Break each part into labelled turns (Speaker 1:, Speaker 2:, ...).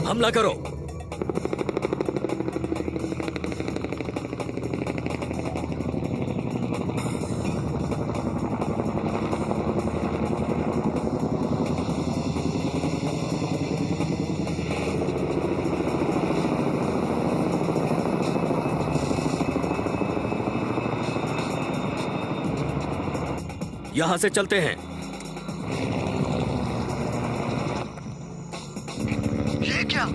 Speaker 1: हमला करो। यहां से चलते हैं।
Speaker 2: ये क्या?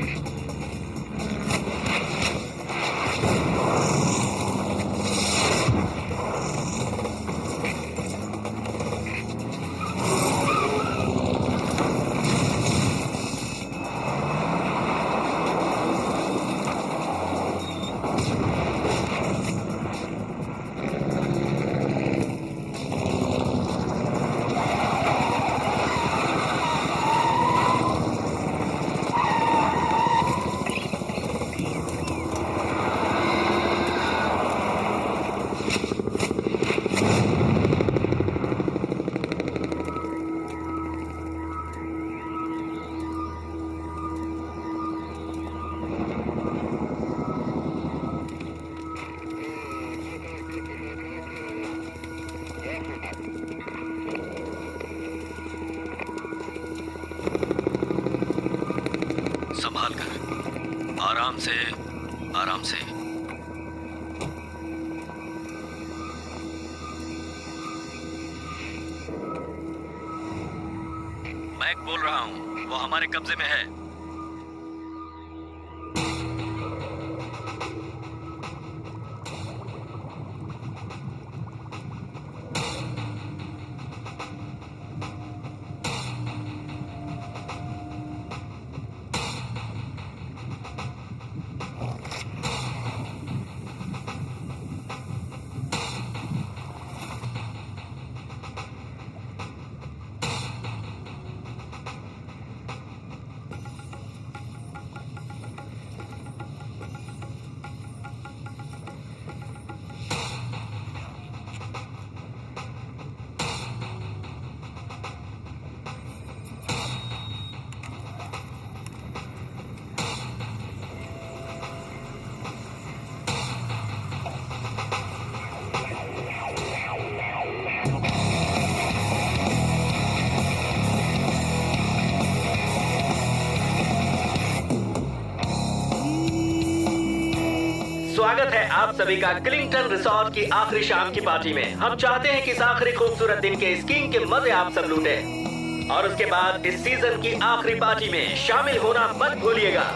Speaker 1: संभाल कर, आराम से, आराम से। मैं बोल रहा हूं, वो हमारे कब्जे में है।
Speaker 3: स्वागत है आप सभी का क्लिंगटन रिसोर्ट की आखिरी शाम की पार्टी में। हम चाहते हैं कि इस आखिरी खूबसूरत दिन के स्कीइंग के मजे आप सब लूटें और उसके बाद इस सीजन की आखिरी पार्टी में शामिल होना मत भूलिएगा।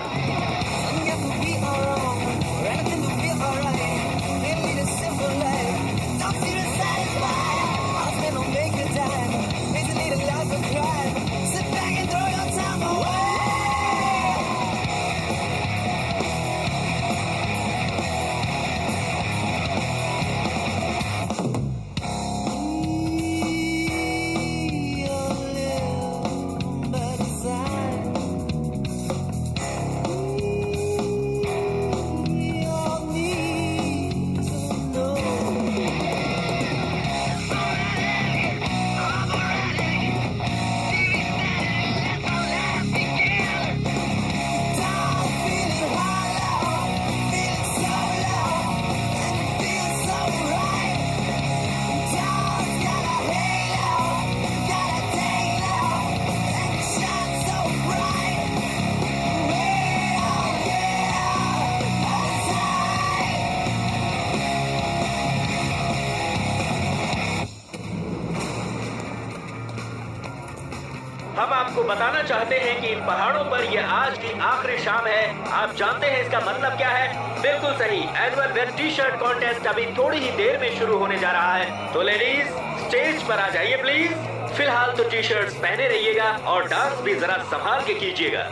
Speaker 3: हम आपको बताना चाहते हैं कि इन पहाड़ों पर यह आज की आखिरी शाम है। आप जानते हैं इसका मतलब क्या है? बिल्कुल सही, annual web T shirt contest अभी थोड़ी ही देर में शुरू होने जा रहा है। तो लेडीज स्टेज पर आ जाइए प्लीज। फिलहाल तो टी शर्ट्स पहने रहिएगा और डांस भी जरा संभाल के कीजिएगा।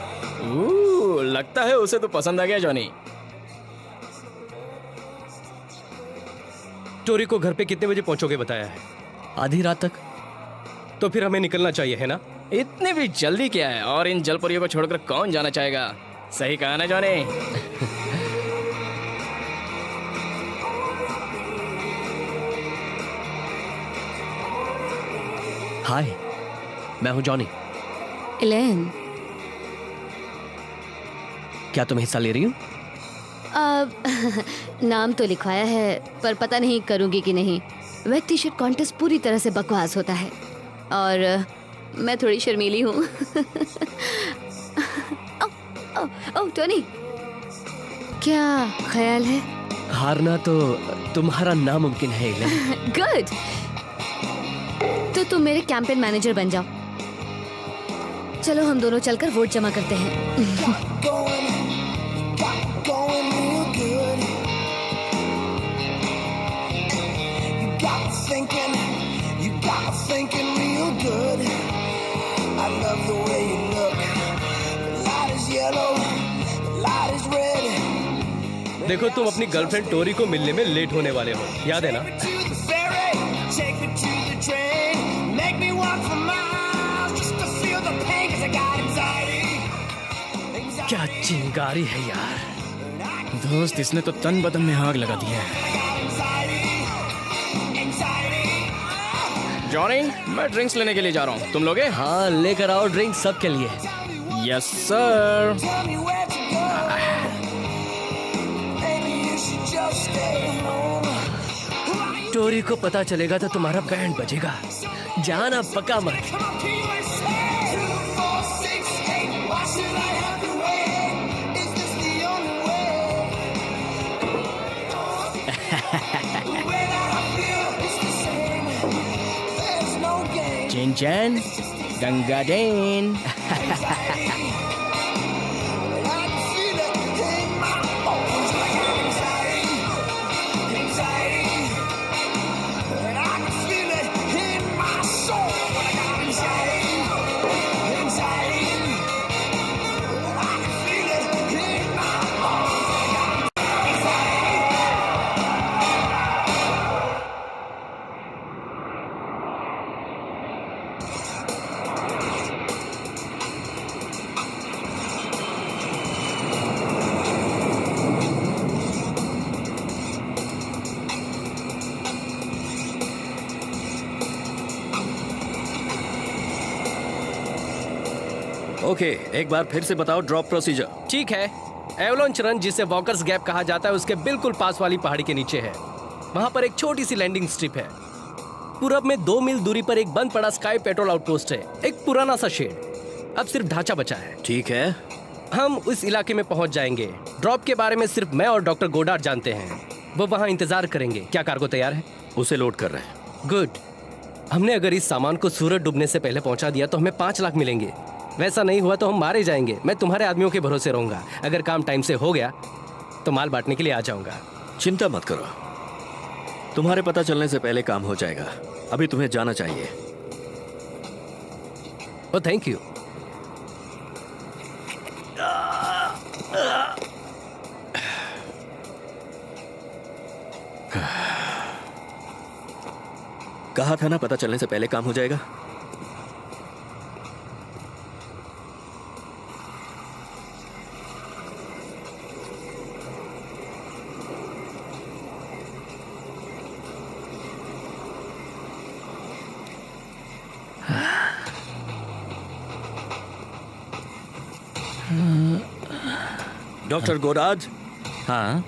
Speaker 4: लगता है उसे तो पसंद आ गया जॉनी।
Speaker 1: टोरी को घर पे कितने बजे पहुंचोगे बताया है?
Speaker 4: आधी रात तक।
Speaker 1: तो फिर हमें निकलना चाहिए, है ना?
Speaker 4: इतने भी जल्दी क्या है? और इन जलपरियों को छोड़कर कौन जाना चाहेगा? सही कहा ना जॉनी?
Speaker 5: हाय, मैं हूं जॉनी।
Speaker 6: एलेन।
Speaker 4: क्या तुम हिस्सा ले रही हो?
Speaker 2: नाम तो लिखवाया है, पर पता नहीं करूंगी कि नहीं। वेट टी शर्ट कॉन्टेस्ट पूरी तरह से बकवास होता है और मैं थोड़ी शर्मीली हूँ। ओह टोनी, क्या ख्याल है?
Speaker 4: हारना तो तुम्हारा नामुमकिन है इलेन।
Speaker 2: गुड, तो तुम मेरे कैंपेन मैनेजर बन जाओ। चलो हम दोनों चलकर वोट जमा करते हैं।
Speaker 1: देखो, तुम अपनी गर्लफ्रेंड टोरी को मिलने में लेट होने वाले हो, याद है ना? क्या चिंगारी है यार।
Speaker 4: दोस्त, इसने तो तन बदन में आग लगा दी है। जॉनी, मैं ड्रिंक्स लेने के लिए जा रहा हूँ, तुम लोगे?
Speaker 5: हाँ, लेकर आओ ड्रिंक सबके लिए।
Speaker 4: Yes sir.
Speaker 5: टोरी को पता चलेगा तो तुम्हारा बैंड बजेगा। जाना पक्का मत।
Speaker 4: चिंचन, गंगाडेन।
Speaker 1: ओके, एक बार फिर से बताओ ड्रॉप प्रोसीजर। ठीक है, एवलांच रन, जिसे वॉकर्स गैप कहा जाता है, उसके बिल्कुल पास वाली पहाड़ी के नीचे है। वहां पर एक छोटी सी लैंडिंग स्ट्रिप है। पूरब में 2 मील दूरी पर एक बंद पड़ा स्काई पेट्रोल आउटपोस्ट है, एक पुराना सा शेड। अब सिर्फ ढांचा बचा है। ठीक है, हम उस इलाके में पहुंच जाएंगे। ड्रॉप के बारे में सिर्फ मैं और डॉक्टर गोडार्ड जानते हैं। वो वहां इंतजार करेंगे। क्या कार्गो तैयार है? उसे लोड कर रहे हैं। गुड। हमने अगर इस सामान को सूरज डूबने से पहले पहुंचा दिया तो हमें 5 लाख मिलेंगे। वैसा नहीं हुआ तो हम मारे जाएंगे। मैं तुम्हारे आदमियों के भरोसे रहूंगा। अगर काम टाइम से हो गया तो माल बांटने के लिए आ जाऊंगा।
Speaker 6: चिंता मत करो, तुम्हारे पता चलने से पहले काम हो जाएगा। अभी तुम्हें जाना चाहिए।
Speaker 1: ओ थैंक यू।
Speaker 6: कहा था ना, पता चलने से पहले काम हो जाएगा। Doctor Goddard.
Speaker 5: हाँ,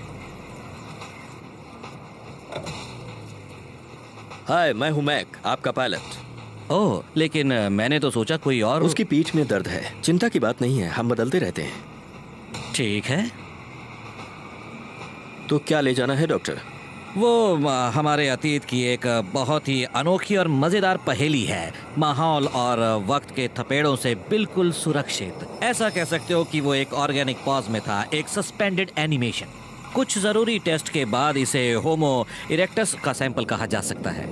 Speaker 6: हाय, मैं हूं मैक, आपका पायलट।
Speaker 5: ओह, लेकिन मैंने तो सोचा कोई और।
Speaker 6: उसकी पीठ में दर्द है। चिंता की बात नहीं है, हम बदलते रहते हैं।
Speaker 5: ठीक है।
Speaker 6: तो क्या ले जाना है डॉक्टर?
Speaker 5: वो हमारे अतीत की एक बहुत ही अनोखी और मजेदार पहेली है। माहौल और वक्त के थपेड़ों से बिल्कुल सुरक्षित। ऐसा कह सकते हो कि वो एक ऑर्गेनिक पॉज में था, एक सस्पेंडेड एनिमेशन। कुछ जरूरी टेस्ट के बाद इसे होमो इरेक्टस का सैंपल कहा जा सकता है।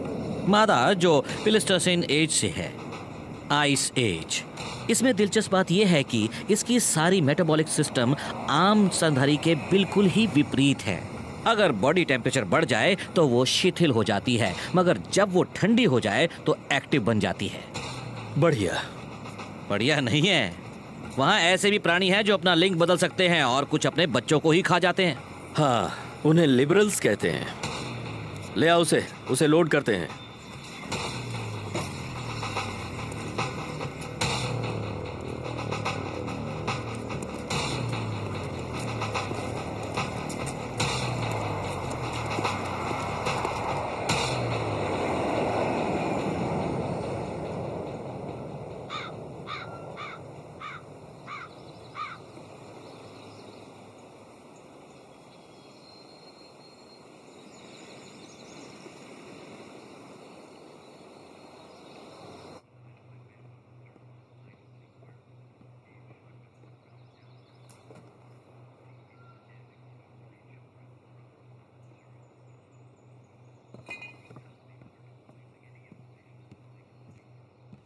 Speaker 5: मादा जो प्लेस्टोसीन एज से है, आइस एज। इसमें दिलचस्प बात यह है कि इसकी सारी मेटाबॉलिक सिस्टम आम स्तनधारी के बिल्कुल ही विपरीत है। अगर बॉडी टेम्परेचर बढ़ जाए तो वो शिथिल हो जाती है, मगर जब वो ठंडी हो जाए तो एक्टिव बन जाती है।
Speaker 6: बढ़िया।
Speaker 5: बढ़िया नहीं है, वहाँ ऐसे भी प्राणी हैं जो अपना लिंग बदल सकते हैं और कुछ अपने बच्चों को ही खा जाते हैं।
Speaker 6: हाँ, उन्हें लिबरल्स कहते हैं। ले आओ उसे लोड करते हैं।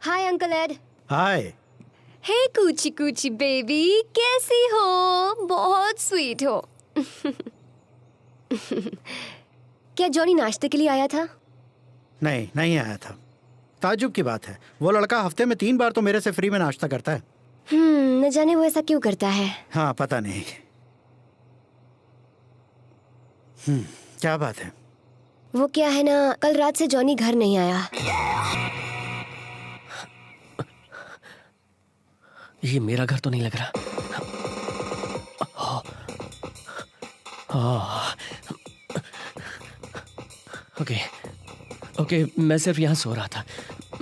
Speaker 2: Hi uncle Ed.
Speaker 7: Hi.
Speaker 2: Hey कूची कूची बेबी, कैसी हो? बहुत स्वीट हो। क्या जॉनी नाश्ते के लिए आया था?
Speaker 7: नहीं, नहीं आया था। ताज्जुब की बात है, वो लड़का हफ्ते में 3 बार तो मेरे से फ्री में नाश्ता करता है।
Speaker 2: न जाने वो ऐसा क्यों करता है।
Speaker 7: हाँ, पता नहीं। क्या बात है?
Speaker 2: वो क्या है ना, कल रात से जॉनी घर नहीं आया।
Speaker 1: ये मेरा घर तो नहीं लग रहा। ओके ओके, मैं सिर्फ यहाँ सो रहा था।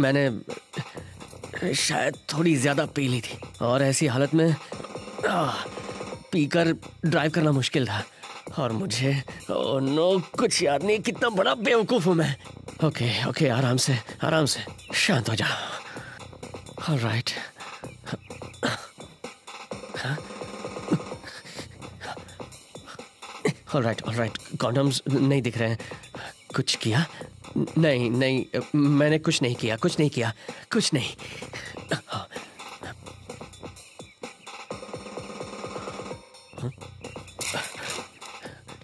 Speaker 1: मैंने शायद थोड़ी ज्यादा पी ली थी और ऐसी हालत में पीकर ड्राइव करना मुश्किल था और मुझे ओह नो कुछ याद नहीं। कितना बड़ा बेवकूफ हूँ मैं। ओके ओके, आराम से शांत हो जा। ऑलराइट। ऑलराइट, कॉन्डम्स नहीं दिख रहे हैं। कुछ किया? नहीं, मैंने कुछ नहीं किया। कुछ नहीं।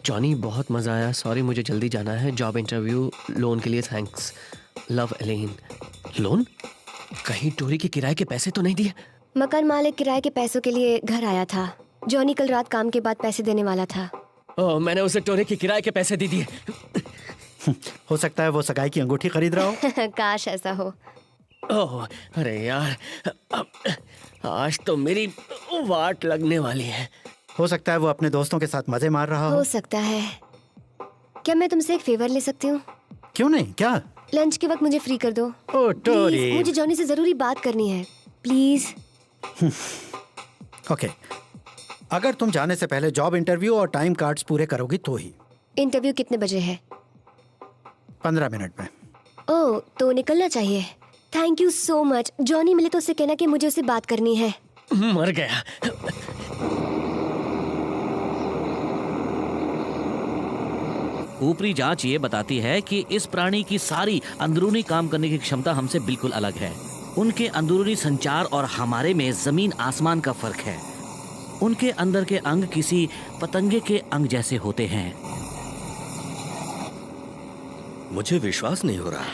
Speaker 1: जॉनी, बहुत मजा आया। सॉरी, मुझे जल्दी जाना है। जॉब इंटरव्यू, लोन के लिए थैंक्स। Love, Allen. लोन? कहीं टोरी के किराए के पैसे तो नहीं दिए?
Speaker 2: मकान मालिक किराए के पैसों के लिए घर आया था। जॉनी कल रात काम के बाद पैसे देने वाला था।
Speaker 1: ओह, मैंने उसे टोरे के किराए के पैसे दे दिए।
Speaker 7: हो सकता है वो सगाई की अंगूठी खरीद रहा हो।
Speaker 2: काश ऐसा हो।
Speaker 1: ओह, अरे यार, आज तो मेरी वाट लगने वाली है।
Speaker 7: हो सकता है वो अपने दोस्तों के साथ मजे मार रहा हो।
Speaker 2: हो सकता है। क्या मैं तुमसे एक फेवर ले सकती हूँ?
Speaker 7: क्यों नहीं, क्या?
Speaker 2: लंच के वक्त मुझे फ्री कर दो।
Speaker 7: ओ टोरी।
Speaker 2: प्लीज, मुझे जॉनी से जरूरी बात करनी है। प्लीज।
Speaker 7: ओके, अगर तुम जाने से पहले जॉब इंटरव्यू और टाइम कार्ड्स पूरे करोगी तो ही।
Speaker 2: इंटरव्यू कितने बजे है?
Speaker 7: 15 मिनट में।
Speaker 2: ओह, तो निकलना चाहिए। Thank you so much. Johnny मिले तो उससे कहना कि मुझे उससे बात करनी है।
Speaker 1: मर गया।
Speaker 5: ऊपरी जांच ये बताती है कि इस प्राणी की सारी अंदरूनी काम करने की क्षमता हमसे बिल्कुल अलग है। उनके अंदरूनी संचार और हमारे में जमीन आसमान का फर्क है। उनके अंदर के अंग किसी पतंगे के अंग जैसे होते हैं।
Speaker 6: मुझे विश्वास नहीं हो रहा,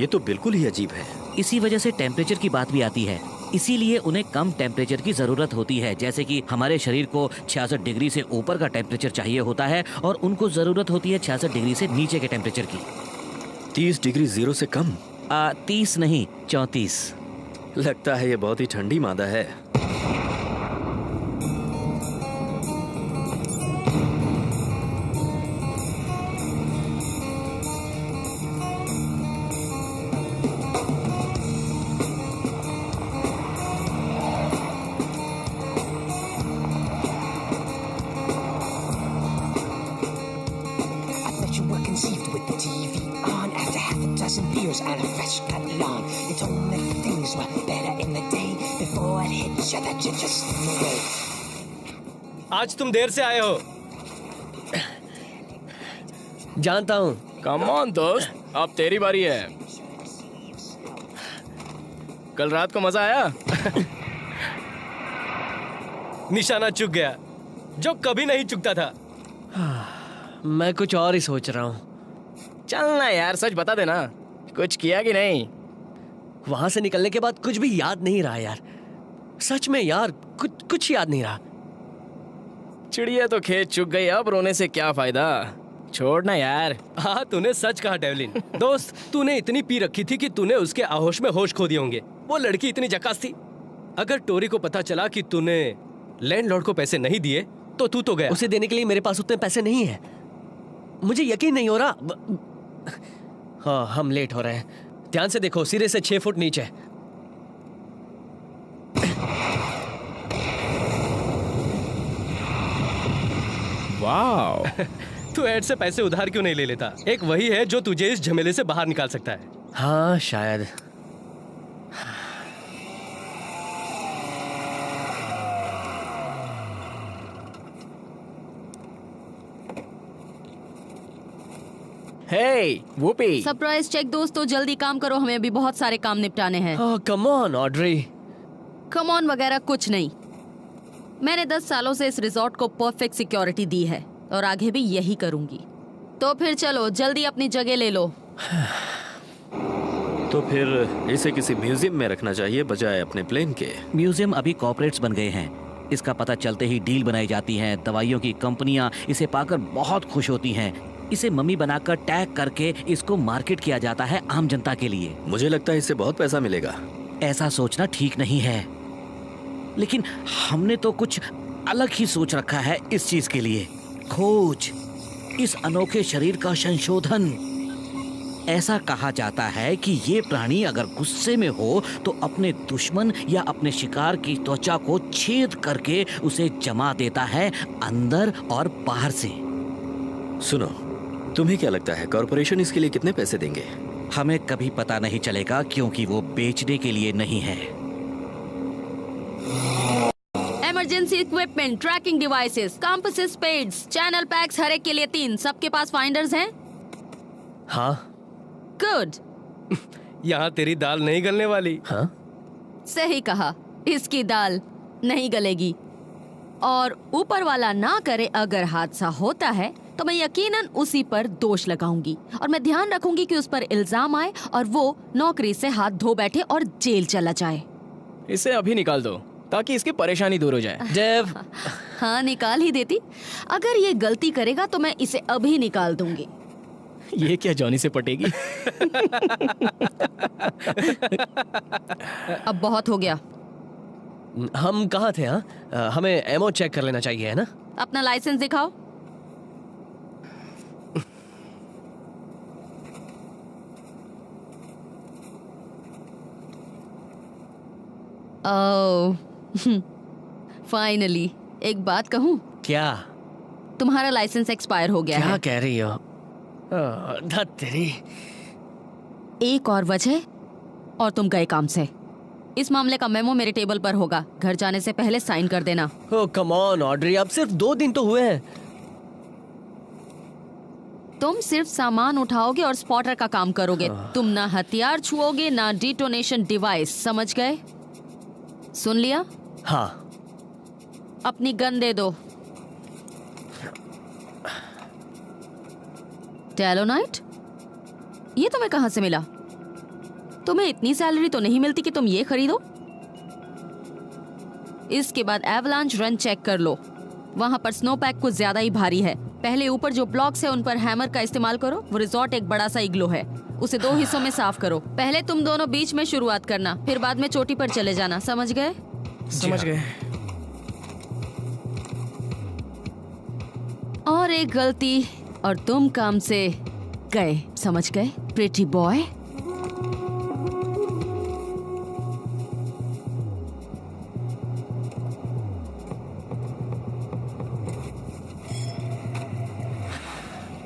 Speaker 6: ये तो बिल्कुल ही अजीब है।
Speaker 5: इसी वजह से टेम्परेचर की बात भी आती है। इसीलिए उन्हें कम टेम्परेचर की जरूरत होती है। जैसे कि हमारे शरीर को 66 डिग्री से ऊपर का टेम्परेचर चाहिए होता है और उनको जरूरत होती है 66 डिग्री से नीचे के टेम्परेचर की।
Speaker 6: 30 डिग्री जीरो से कम?
Speaker 5: 30 नहीं, 34।
Speaker 6: लगता है ये बहुत ही ठंडी मादा है।
Speaker 8: beers and a fresh cut lawn. You told me things were better in the day before it hit you that you just threw away.
Speaker 1: आज तुम देर से आए हो, जानता हूँ।
Speaker 4: कम ऑन दोस्त, अब तेरी बारी है। कल रात को मजा आया?
Speaker 1: निशाना चुक गया, जो कभी नहीं चुकता था। मैं कुछ और ही सोच रहा हूँ।
Speaker 4: चलना यार, सच बता देना, कुछ किया कि नहीं?
Speaker 1: वहां से निकलने के बाद कुछ भी याद नहीं रहा यार, सच में यार, कुछ याद नहीं रहा।
Speaker 4: चिड़िया तो खेत चुग गई, अब रोने से क्या फायदा, छोड़ना यार।
Speaker 1: हाँ, तूने सच कहा डेवलिन। दोस्त, तूने इतनी पी रखी थी कि तूने उसके आहोश में होश खो दिए होंगे। वो लड़की इतनी जकास थी। अगर टोरी को पता चला कि तूने लैंडलॉर्ड को पैसे नहीं दिए तो तू तो गया। उसे देने के लिए मेरे पास उतने पैसे नहीं है। मुझे यकीन नहीं हो रहा। हाँ, हम लेट हो रहे हैं। ध्यान से देखो, सिरे से 6 फुट नीचे।
Speaker 4: वाओ।
Speaker 1: तू एड से पैसे उधार क्यों नहीं ले लेता? एक वही है जो तुझे इस झमेले से बाहर निकाल सकता है। हाँ, शायद।
Speaker 4: हे वूपी।
Speaker 9: सरप्राइज चेक दोस्तों, जल्दी काम करो, हमें अभी बहुत सारे काम निपटाने हैं।
Speaker 1: Come on Audrey.
Speaker 9: Come on वगैरह कुछ नहीं। मैंने 10 सालों से इस रिजॉर्ट को परफेक्ट सिक्योरिटी दी है और आगे भी यही करूंगी। तो फिर चलो जल्दी अपनी जगह ले लो।
Speaker 6: तो फिर इसे किसी म्यूजियम में रखना चाहिए बजाय अपने प्लेन के।
Speaker 5: म्यूजियम अभी कॉर्पोरेट्स बन गए हैं। इसका पता चलते ही डील बनाई जाती है। दवाइयों की कंपनियां इसे पाकर बहुत खुश होती हैं। इसे मम्मी बनाकर टैग करके इसको मार्केट किया जाता है आम जनता के लिए।
Speaker 6: मुझे लगता है इससे बहुत पैसा मिलेगा।
Speaker 5: ऐसा सोचना ठीक नहीं है, लेकिन हमने तो कुछ अलग ही सोच रखा है इस चीज के लिए। खोज, इस अनोखे शरीर का संशोधन। ऐसा कहा जाता है कि ये प्राणी अगर गुस्से में हो तो अपने दुश्मन या अपने शिकार की त्वचा को छेद करके उसे जमा देता है अंदर और बाहर से।
Speaker 6: सुनो, तुम्हें क्या लगता है कॉर्पोरेशन इसके लिए कितने पैसे देंगे?
Speaker 5: हमें कभी पता नहीं चलेगा क्योंकि वो बेचने के लिए नहीं है।
Speaker 9: Emergency equipment, tracking devices, compasses, pads, channel packs, हर एक के लिए 3। सबके पास फाइंडर्स हैं?
Speaker 1: हाँ।
Speaker 9: गुड।
Speaker 1: यहाँ तेरी दाल नहीं गलने वाली।
Speaker 6: हाँ?
Speaker 9: सही कहा, इसकी दाल नहीं गलेगी। और ऊपर वाला ना करे, अगर हादसा होता है तो मैं यकीनन उसी पर दोष लगाऊंगी और मैं ध्यान रखूंगी कि उस पर इल्जाम आए और वो नौकरी से हाथ धो बैठे और जेल चला जाए।
Speaker 4: इसे अभी निकाल दो ताकि इसकी परेशानी दूर हो जाए।
Speaker 1: डेव।
Speaker 9: हाँ, निकाल ही देती। अगर ये गलती करेगा तो मैं इसे अभी निकाल दूंगी।
Speaker 4: ये क्या जॉनी से पटेगी?
Speaker 9: अब बहुत हो गया।
Speaker 1: हम कहाँ थे? हाँ, हमें एमओ चेक कर लेना चाहिए, है ना?
Speaker 9: अपना लाइसेंस दिखाओ। ओह, फाइनली। एक बात कहूँ?
Speaker 1: क्या?
Speaker 9: तुम्हारा लाइसेंस एक्सपायर हो गया
Speaker 1: क्या
Speaker 9: है।
Speaker 1: कह रही हो? धत तेरी।
Speaker 9: एक और वजह और तुम गए काम से। इस मामले का मेमो मेरे टेबल पर होगा। घर जाने से पहले साइन कर देना।
Speaker 1: ओह कम ऑन ऑड्री, अब सिर्फ 2 दिन तो हुए हैं।
Speaker 9: तुम सिर्फ सामान उठाओगे और स्पॉटर का काम करोगे। तुम ना हथियार छुओगे ना डिटोनेशन डिवाइस, समझ गए? सुन लिया?
Speaker 1: हाँ।
Speaker 9: अपनी गन दे दो। टेलोनाइट? ये तुम्हें कहां से मिला? तुम्हें इतनी सैलरी तो नहीं मिलती कि तुम ये खरीदो। इसके बाद एवलांच रन चेक कर लो। वहां पर स्नो पैक कुछ ज्यादा ही भारी है। पहले ऊपर जो ब्लॉक्स है उन पर हैमर का इस्तेमाल करो। वो रिजॉर्ट एक बड़ा सा इग्लो है, उसे 2 हिस्सों में साफ करो। पहले तुम दोनों बीच में शुरुआत करना, फिर बाद में चोटी पर चले जाना, समझ गए?
Speaker 4: समझ गए।
Speaker 9: और एक गलती और तुम काम से गए, समझ गए प्रिटी बॉय?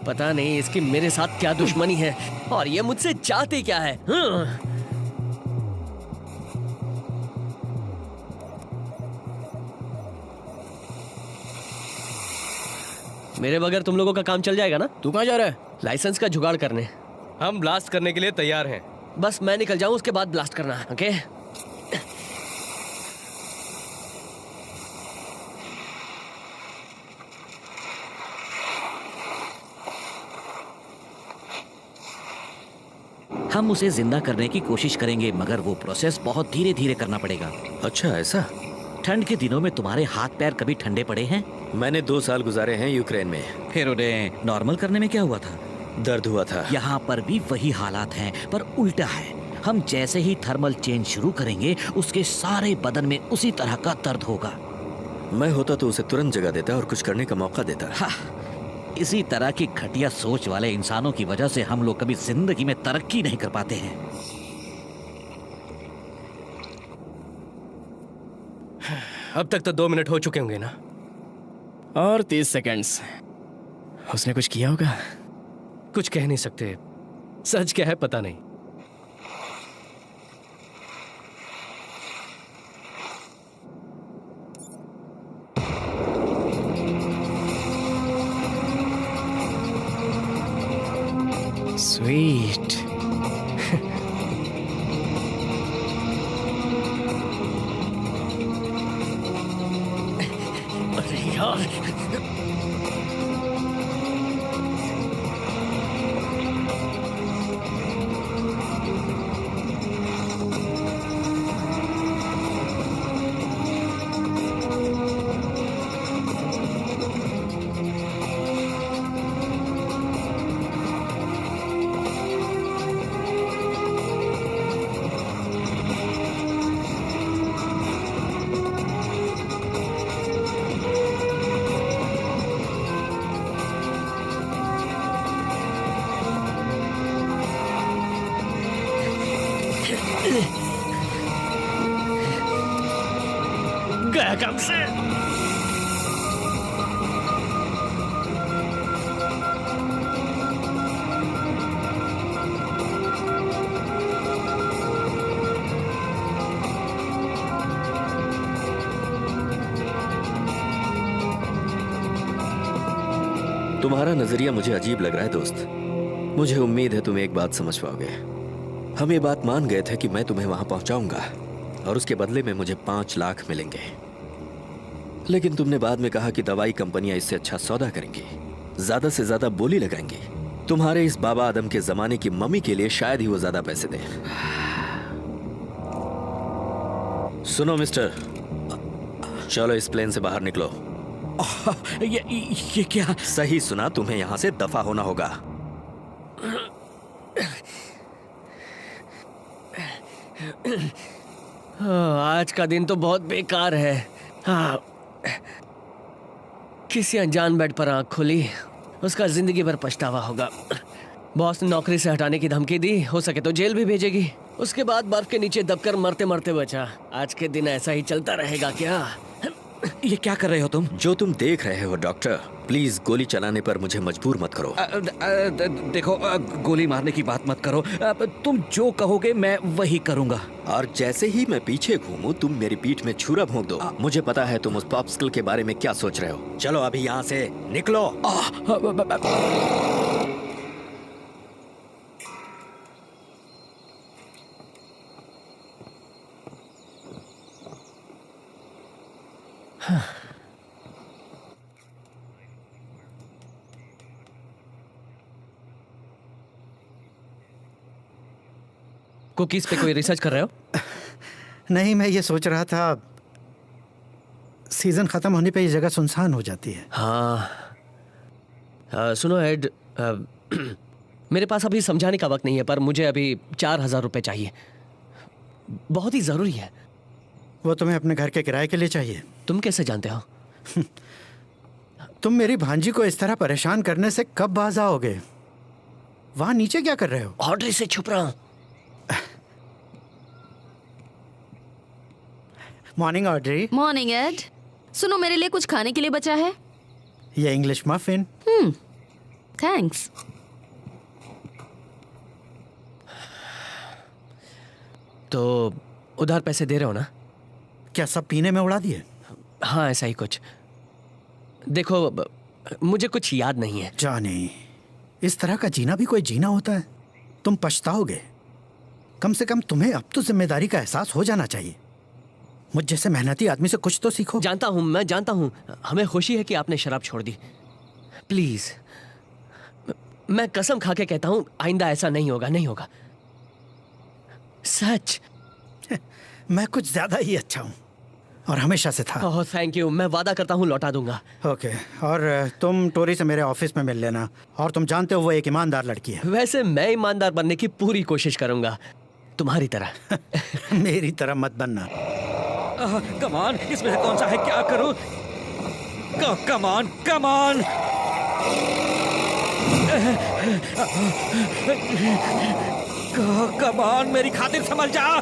Speaker 1: पता नहीं इसकी मेरे साथ क्या दुश्मनी है और ये मुझसे चाहते क्या है। मेरे बगैर तुम लोगों का काम चल जाएगा ना?
Speaker 4: तू कहाँ जा रहा है?
Speaker 1: लाइसेंस का जुगाड़ करने। हम ब्लास्ट करने के लिए तैयार हैं। बस मैं निकल जाऊं, उसके बाद ब्लास्ट करना, ओके?
Speaker 5: हम उसे जिंदा करने की कोशिश करेंगे, मगर वो प्रोसेस बहुत धीरे धीरे करना पड़ेगा।
Speaker 6: अच्छा, ऐसा?
Speaker 5: ठंड के दिनों में तुम्हारे हाथ पैर कभी ठंडे पड़े हैं?
Speaker 6: मैंने 2 साल गुजारे हैं यूक्रेन में।
Speaker 5: फिर उन्हें नॉर्मल करने में क्या हुआ था?
Speaker 6: दर्द हुआ था।
Speaker 5: यहाँ पर भी वही हालात हैं, पर उल्टा है। हम जैसे ही थर्मल चेंज शुरू करेंगे, उसके सारे बदन में उसी तरह का दर्द होगा।
Speaker 6: मैं होता तो उसे तुरंत जगह देता और कुछ करने का मौका देता।
Speaker 5: हाँ, इसी तरह की घटिया सोच वाले इंसानों की वजह से हम लोग कभी जिंदगी में तरक्की नहीं कर पाते हैं।
Speaker 1: अब तक तो 2 मिनट हो चुके होंगे ना?
Speaker 4: और 30 सेकंड्स। उसने कुछ किया होगा?
Speaker 1: कुछ कह नहीं सकते। सच क्या है पता नहीं। स्वीट। अरे यार, गया काम से।
Speaker 6: तुम्हारा नजरिया मुझे अजीब लग रहा है दोस्त। मुझे उम्मीद है तुम एक बात समझ पाओगे। हम ये बात मान गए थे कि मैं तुम्हें वहां पहुंचाऊंगा और उसके बदले में मुझे 5 लाख मिलेंगे। लेकिन तुमने बाद में कहा कि दवाई कंपनियां इससे अच्छा सौदा करेंगी, ज्यादा से ज्यादा बोली लगाएंगी। तुम्हारे इस बाबा आदम के जमाने की मम्मी के लिए शायद ही वो ज्यादा पैसे दें। सुनो मिस्टर, चलो इस प्लेन से बाहर निकलो।
Speaker 5: ये क्या?
Speaker 6: सही सुना, तुम्हें यहां से दफा होना होगा।
Speaker 1: आज का दिन तो बहुत बेकार है। हाँ, किसी अनजान बेड पर आंख खुली, उसका जिंदगी भर पछतावा होगा। बॉस ने नौकरी से हटाने की धमकी दी, हो सके तो जेल भी भेजेगी। उसके बाद बर्फ के नीचे दबकर मरते मरते बचा। आज के दिन ऐसा ही चलता रहेगा क्या?
Speaker 5: ये क्या कर रहे हो तुम?
Speaker 6: जो तुम देख रहे हो डॉक्टर, प्लीज गोली चलाने पर मुझे मजबूर मत करो।
Speaker 5: देखो, गोली मारने की बात मत करो। तुम जो कहोगे मैं वही करूंगा।
Speaker 6: और जैसे ही मैं पीछे घूमूं तुम मेरी पीठ में छुरा भोंक दो। मुझे पता है तुम उस पॉप्सिकल के बारे में क्या सोच रहे हो। चलो अभी यहाँ से निकलो।
Speaker 1: कुकीज पे कोई रिसर्च कर रहे हो?
Speaker 7: नहीं, मैं ये सोच रहा था सीजन खत्म होने पे ये जगह सुनसान हो जाती है।
Speaker 1: हाँ। सुनो एड, मेरे पास अभी समझाने का वक्त नहीं है, पर मुझे अभी 4,000 रुपए चाहिए। बहुत ही जरूरी है।
Speaker 7: वो तुम्हें अपने घर के किराए के लिए चाहिए?
Speaker 1: तुम कैसे जानते हो?
Speaker 7: तुम मेरी भांजी को इस तरह परेशान करने से कब बाज आओगे? वहां नीचे क्या कर रहे हो?
Speaker 1: ऑड्री से छुप रहा हूं।
Speaker 7: Morning Audrey.
Speaker 9: Morning Ed. सुनो, मेरे लिए कुछ खाने के लिए बचा है?
Speaker 7: ये इंग्लिश मफिन।
Speaker 9: थैंक्स।
Speaker 1: तो उधार पैसे दे रहे हो ना?
Speaker 7: क्या सब पीने में उड़ा दिए?
Speaker 1: हाँ, ऐसा ही कुछ। देखो, मुझे कुछ याद नहीं है।
Speaker 7: जाने, इस तरह का जीना भी कोई जीना होता है? तुम पछताओगे। कम से कम तुम्हें अब तो जिम्मेदारी का एहसास हो जाना चाहिए। मुझ जैसे मेहनती आदमी से कुछ तो सीखो।
Speaker 1: जानता हूँ, मैं जानता हूँ। हमें खुशी है कि आपने शराब छोड़ दी। प्लीज, मैं कसम खा के कहता हूँ, आइंदा ऐसा नहीं होगा, नहीं होगा। सच।
Speaker 7: मैं कुछ ज्यादा ही अच्छा हूँ और हमेशा से था।
Speaker 1: ओह, थैंक यू। मैं वादा करता हूँ लौटा दूंगा।
Speaker 7: ओके, और तुम टोरी से मेरे ऑफिस में मिल लेना। और तुम जानते हो वो एक ईमानदार लड़की है।
Speaker 1: वैसे मैं ईमानदार बनने की पूरी कोशिश करूंगा, तुम्हारी तरह।
Speaker 7: मेरी तरह मत बनना।
Speaker 5: कमान, इसमें से कौन सा है, क्या करूं? कमान, कमान। कमान, मेरी खातिर संभल जा।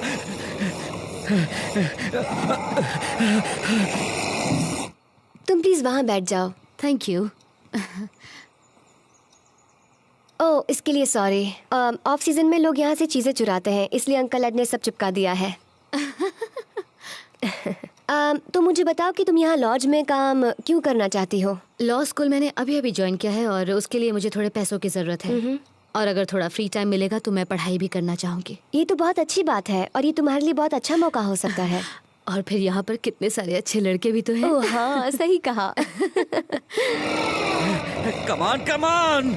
Speaker 2: तुम प्लीज वहां बैठ जाओ। Thank you. ओह, इसके लिए सॉरी। ऑफ सीजन में लोग यहाँ से चीजें चुराते हैं, इसलिए अंकल एड ने सब चिपका दिया है। तो मुझे बताओ कि तुम यहाँ लॉज में काम क्यों करना चाहती हो? लॉ स्कूल मैंने अभी अभी ज्वाइन किया है और उसके लिए मुझे थोड़े पैसों की जरूरत है। और अगर थोड़ा फ्री टाइम मिलेगा तो मैं पढ़ाई भी करना चाहूंगी।
Speaker 10: ये तो बहुत अच्छी बात है और ये तुम्हारे लिए बहुत अच्छा मौका हो सकता है।
Speaker 2: और फिर यहाँ पर कितने सारे अच्छे लड़के भी तो हैं।
Speaker 10: ओह हाँ, सही कहा।
Speaker 5: कमान कमान।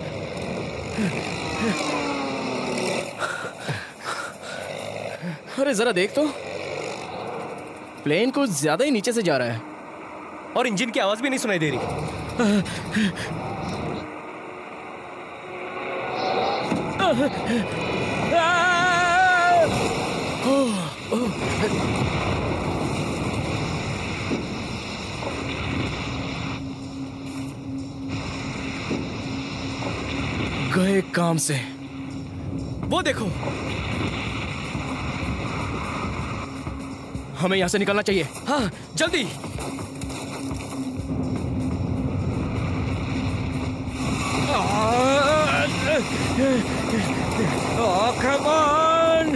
Speaker 4: अरे जरा देख तो, प्लेन कुछ ज्यादा ही नीचे से जा रहा है
Speaker 1: और इंजन की आवाज भी नहीं सुनाई दे रही।
Speaker 4: गए काम से।
Speaker 1: वो देखो,
Speaker 4: हमें यहाँ से निकलना चाहिए।
Speaker 1: हाँ जल्दी।
Speaker 5: Oh, come on!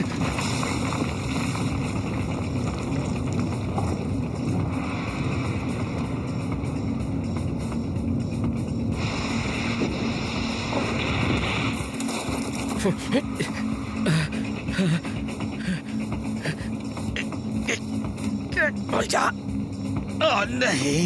Speaker 5: जा। Oh, नहीं।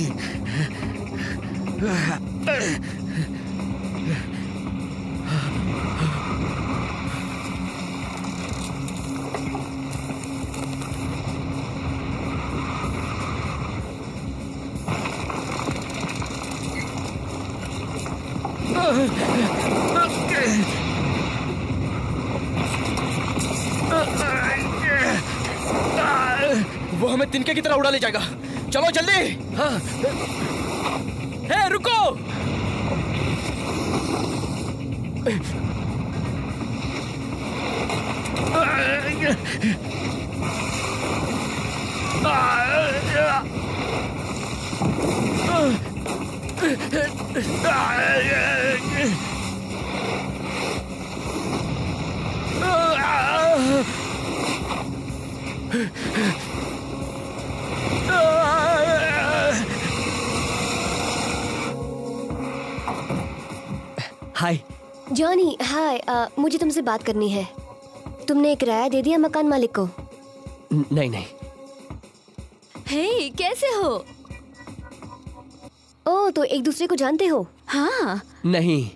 Speaker 4: वो हमें तिनके की तरह उड़ा ले जाएगा। चलो जल्दी।
Speaker 1: हाँ। हे रुको।
Speaker 4: हाय।
Speaker 10: जॉनी हाय, मुझे तुमसे बात करनी है। तुमने किराया दे दिया मकान मालिक को?
Speaker 1: नहीं नहीं।
Speaker 2: हे कैसे हो?
Speaker 10: ओह, तो एक दूसरे को जानते हो?
Speaker 2: हाँ।
Speaker 1: नहीं।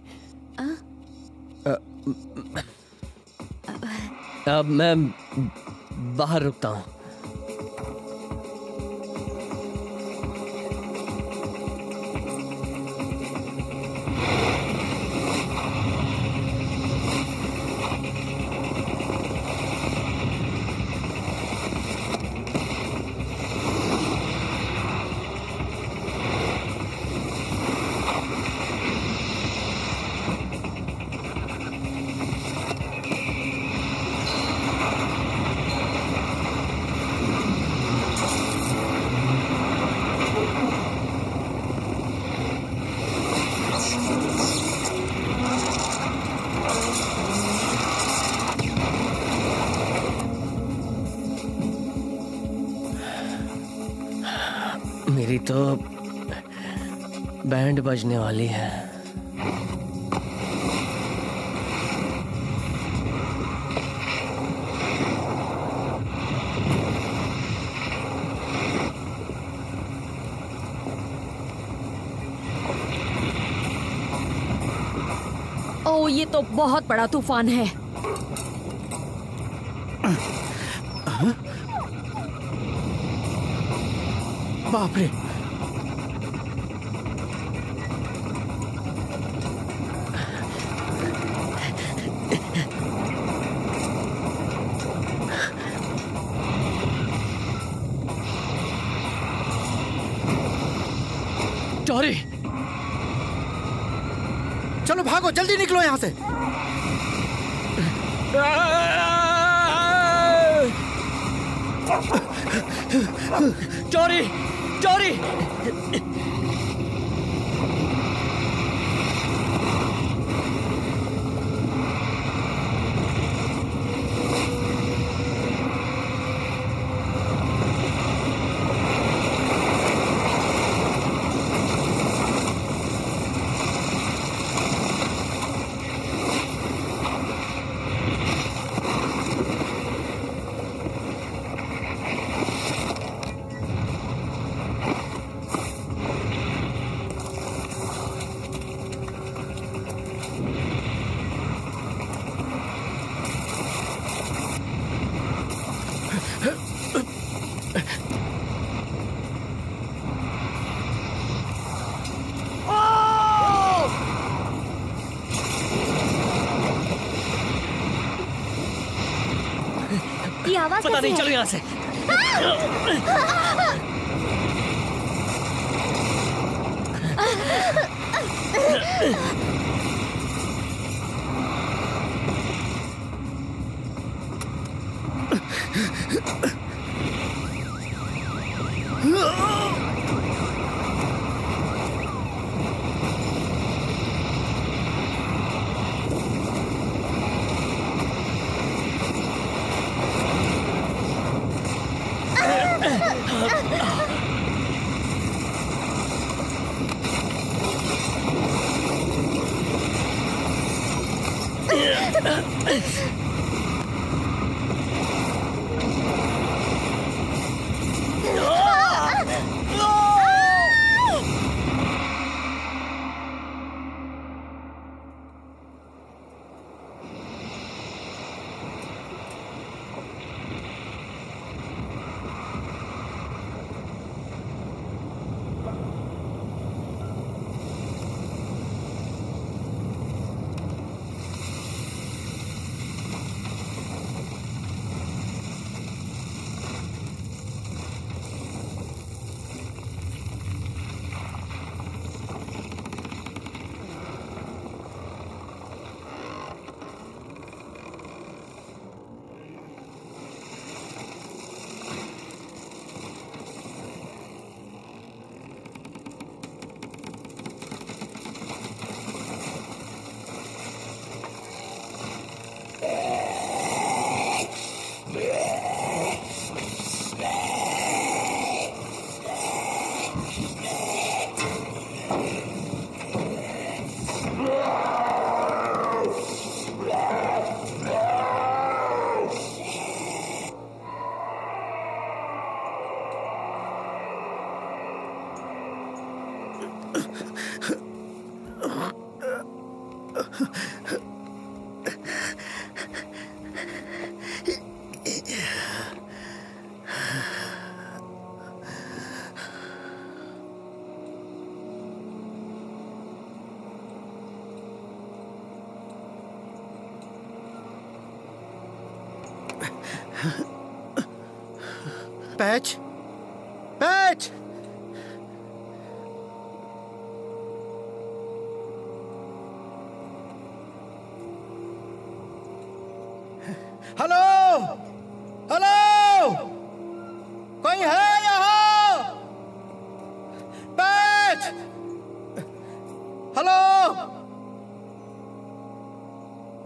Speaker 1: अब मैं बाहर रुकता हूँ। मेरी तो बैंड बजने वाली है।
Speaker 9: ओह, ये तो बहुत बड़ा तूफान है।
Speaker 7: बाप रे।
Speaker 1: जॉरी,
Speaker 7: चलो भागो, जल्दी निकलो यहाँ से।
Speaker 1: जॉरी, जॉरी। पता नहीं, चलो यहाँ से।
Speaker 7: पैच, पैच, हेलो, हेलो, कोई है यहाँ? पैच, हेलो,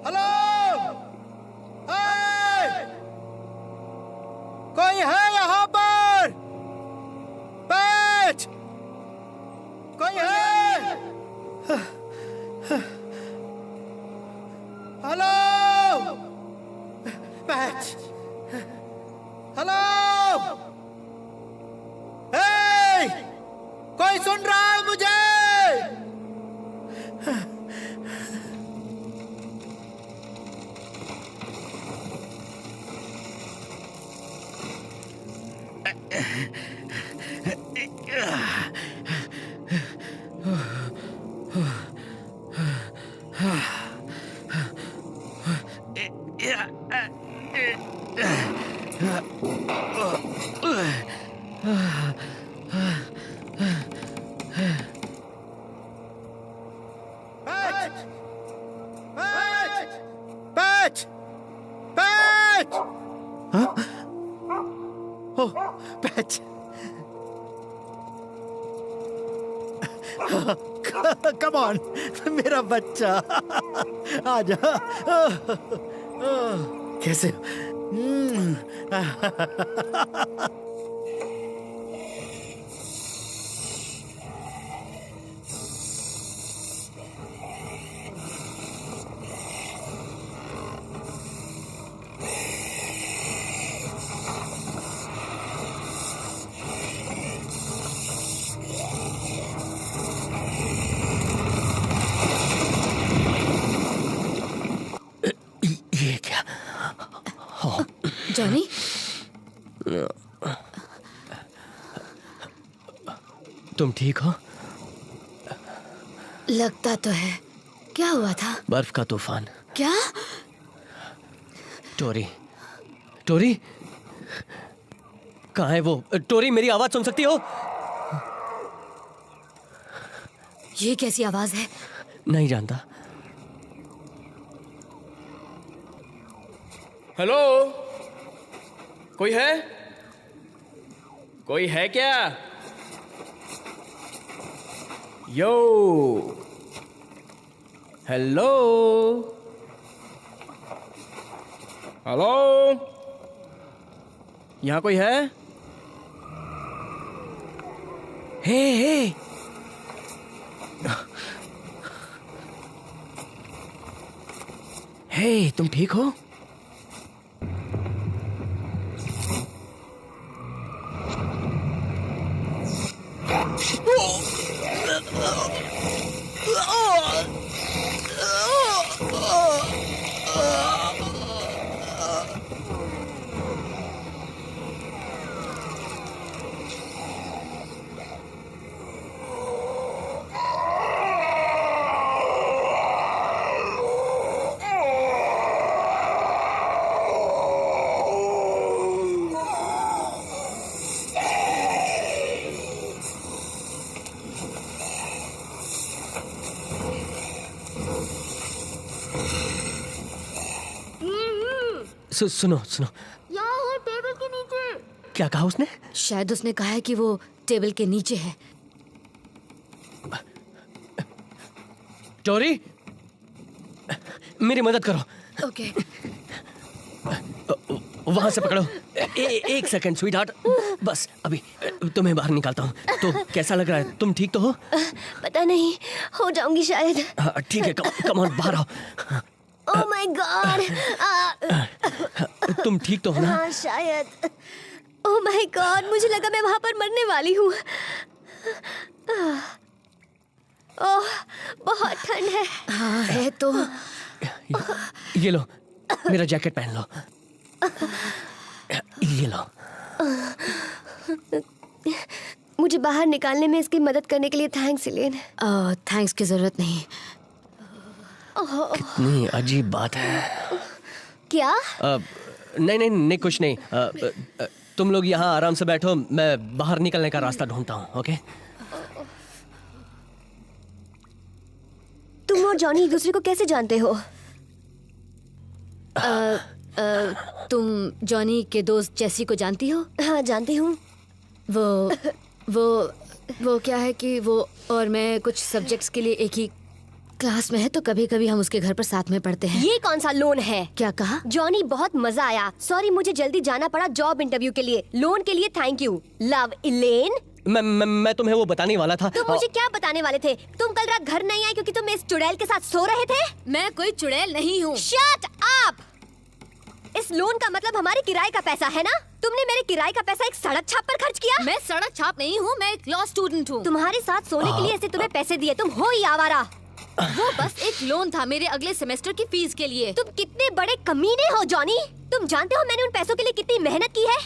Speaker 7: हेलो, हे! कोई है यहाँ पर? पैच, कोई है? हेलो, पैच, हेलो, हे! कोई सुन रहा है मुझे? पैच, पैच, हाँ? ओह, पैच, कम ऑन, मेरा बच्चा, आजा। कैसे?
Speaker 2: जॉनी,
Speaker 1: तुम ठीक हो?
Speaker 2: लगता तो है। क्या हुआ था?
Speaker 1: बर्फ का तूफान।
Speaker 2: क्या?
Speaker 1: टोरी, टोरी, कहाँ है वो? टोरी, मेरी आवाज सुन सकती हो?
Speaker 2: ये कैसी आवाज है?
Speaker 1: नहीं जानता।
Speaker 4: हेलो, कोई है? कोई है क्या? यो, हेलो, हेलो, यहाँ कोई है? हे, हे, तुम ठीक हो?
Speaker 1: सुनो सुनो।
Speaker 2: यहाँ है, टेबल के नीचे।
Speaker 1: क्या कहा उसने?
Speaker 2: शायद उसने कहा है कि वो टेबल के नीचे है।
Speaker 1: टोरी, मेरी मदद करो।
Speaker 2: ओके।
Speaker 1: वहां से पकड़ो। एक सेकंड स्वीट हार्ट, बस अभी तुम्हें बाहर निकालता हूँ। तो कैसा लग रहा है? तुम ठीक तो हो?
Speaker 10: पता नहीं, हो जाऊंगी शायद।
Speaker 1: हाँ, ठीक है, कम ऑन, बाहर आओ।
Speaker 10: ओह माय गॉड।
Speaker 1: तुम ठीक तो हो ना?
Speaker 10: हाँ शायद। ओह माय गॉड, मुझे लगा मैं वहां पर मरने वाली हूँ। ओह, बहुत ठंड है।
Speaker 2: हाँ है तो।
Speaker 1: ये लो, मेरा जैकेट पहन लो। ये लो।
Speaker 10: मुझे बाहर निकालने में इसकी मदद करने के लिए थैंक्स इलेन।
Speaker 2: थैंक्स की जरूरत नहीं।
Speaker 1: कितनी अजीब बात है।
Speaker 10: क्या?
Speaker 1: नहीं, कुछ नहीं। तुम लोग यहाँ आराम से बैठो, मैं बाहर निकलने का रास्ता ढूंढता हूँ। ओके?
Speaker 10: तुम और जॉनी एक दूसरे को कैसे जानते हो?
Speaker 2: तुम जॉनी के दोस्त जेसी को जानती हो?
Speaker 10: हाँ जानती हूँ।
Speaker 2: वो क्या है कि वो और मैं कुछ सब्जेक्ट्स के लिए एक ही क्लास में है, तो कभी कभी हम उसके घर पर साथ में पढ़ते हैं।
Speaker 10: ये कौन सा लोन है?
Speaker 2: क्या कहा?
Speaker 10: जॉनी, बहुत मजा आया। सॉरी, मुझे जल्दी जाना पड़ा जॉब इंटरव्यू के लिए। लोन के लिए थैंक यू। लव इलेन।
Speaker 1: मैं तुम्हें वो बताने वाला था।
Speaker 10: तुम मुझे क्या बताने वाले थे? तुम कल रात घर नहीं आए क्योंकि तुम इस चुड़ैल के साथ सो रहे थे?
Speaker 2: मैं कोई चुड़ैल नहीं हूँ।
Speaker 10: Shut up! इस लोन का मतलब हमारे किराए का पैसा है ना? तुमने मेरे किराए का पैसा एक सड़क छाप पर खर्च किया?
Speaker 2: मैं सड़क छाप नहीं हूँ, मैं एक लॉ स्टूडेंट हूँ।
Speaker 10: तुम्हारे साथ सोने के लिए ऐसे तुम्हें पैसे दिए, तुम हो ही आवारा।
Speaker 2: वो बस एक लोन था मेरे अगले सेमेस्टर की फीस के लिए।
Speaker 10: तुम कितने बड़े कमीने हो जॉनी। तुम जानते हो मैंने उन पैसों के लिए कितनी मेहनत की है?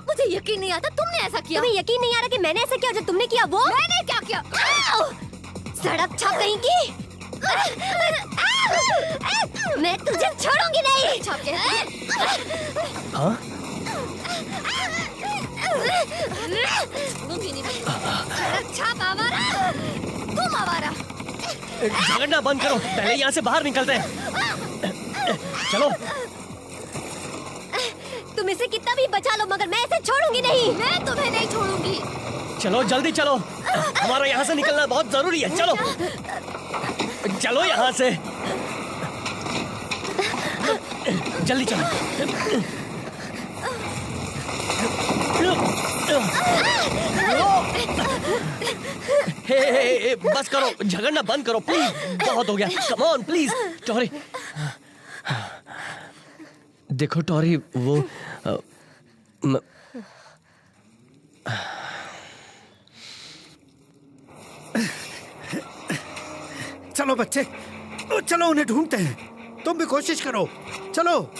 Speaker 2: मुझे यकीन नहीं आता तुमने ऐसा किया।
Speaker 10: तुम्हें यकीन नहीं आ रहा कि मैंने ऐसा किया? जो तुमने किया वो?
Speaker 2: मैंने क्या किया?
Speaker 10: सड़क छाप कहीं की। मैं तुझे छोड़ूंगी नहीं।
Speaker 2: छाप के?
Speaker 1: हाँ?
Speaker 2: सड़क छाप आवारा, तुम आवारा।
Speaker 1: झगड़ना बंद करो, पहले यहाँ से बाहर निकलते हैं। चलो।
Speaker 10: तुम इसे कितना भी बचा लो, मगर मैं इसे छोड़ूंगी नहीं।
Speaker 2: मैं तुम्हें नहीं छोड़ूंगी।
Speaker 1: चलो जल्दी चलो, हमारा यहाँ से निकलना बहुत जरूरी है। चलो चलो यहाँ से, जल्दी चलो। हे, बस करो, झगड़ना बंद करो प्लीज। बहुत हो गया, कम ऑन प्लीज। टॉरी, देखो टॉरी, वो
Speaker 7: चलो बच्चे, चलो उन्हें ढूंढते हैं। तुम भी कोशिश करो, चलो।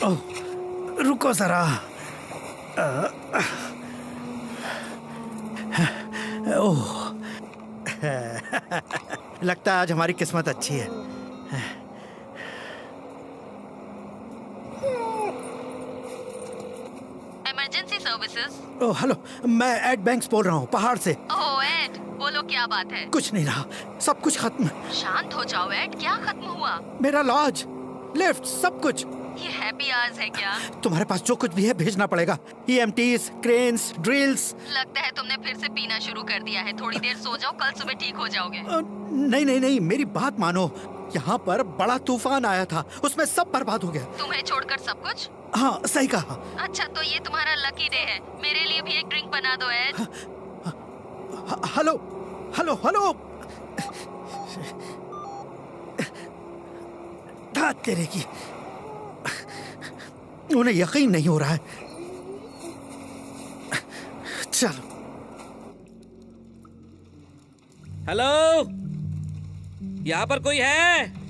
Speaker 7: ओह, रुको जरा। ओह, लगता है आज हमारी किस्मत अच्छी है।
Speaker 9: Emergency services.
Speaker 7: ओह हेलो, मैं एड बैंक्स बोल रहा हूँ, पहाड़ से।
Speaker 9: ओह एड, बोलो क्या बात है?
Speaker 7: कुछ नहीं रहा, सब कुछ खत्म।
Speaker 9: शांत हो जाओ एड, क्या खत्म हुआ?
Speaker 7: मेरा लॉज, लिफ्ट, सब कुछ।
Speaker 9: ये हैप्पी आवर्स है क्या?
Speaker 7: तुम्हारे पास जो कुछ भी है भेजना पड़ेगा। EMTs, cranes, drills.
Speaker 9: लगता है तुमने फिर से पीना शुरू कर दिया है। थोड़ी देर सो जाओ, कल सुबह ठीक हो जाओगे।
Speaker 7: नहीं नहीं नहीं, मेरी बात मानो। यहाँ पर बड़ा तूफान आया था, उसमें सब बर्बाद हो गया।
Speaker 9: तुम्हें छोड़कर सब कुछ?
Speaker 7: हाँ सही कहा।
Speaker 9: अच्छा तो ये तुम्हारा लकी डे है। मेरे लिए भी एक ड्रिंक बना दो एड।
Speaker 7: हेलो हेलो हेलो, धात तेरे की, उन्हें यकीन नहीं हो रहा है। चलो।
Speaker 5: हेलो, यहाँ पर कोई है?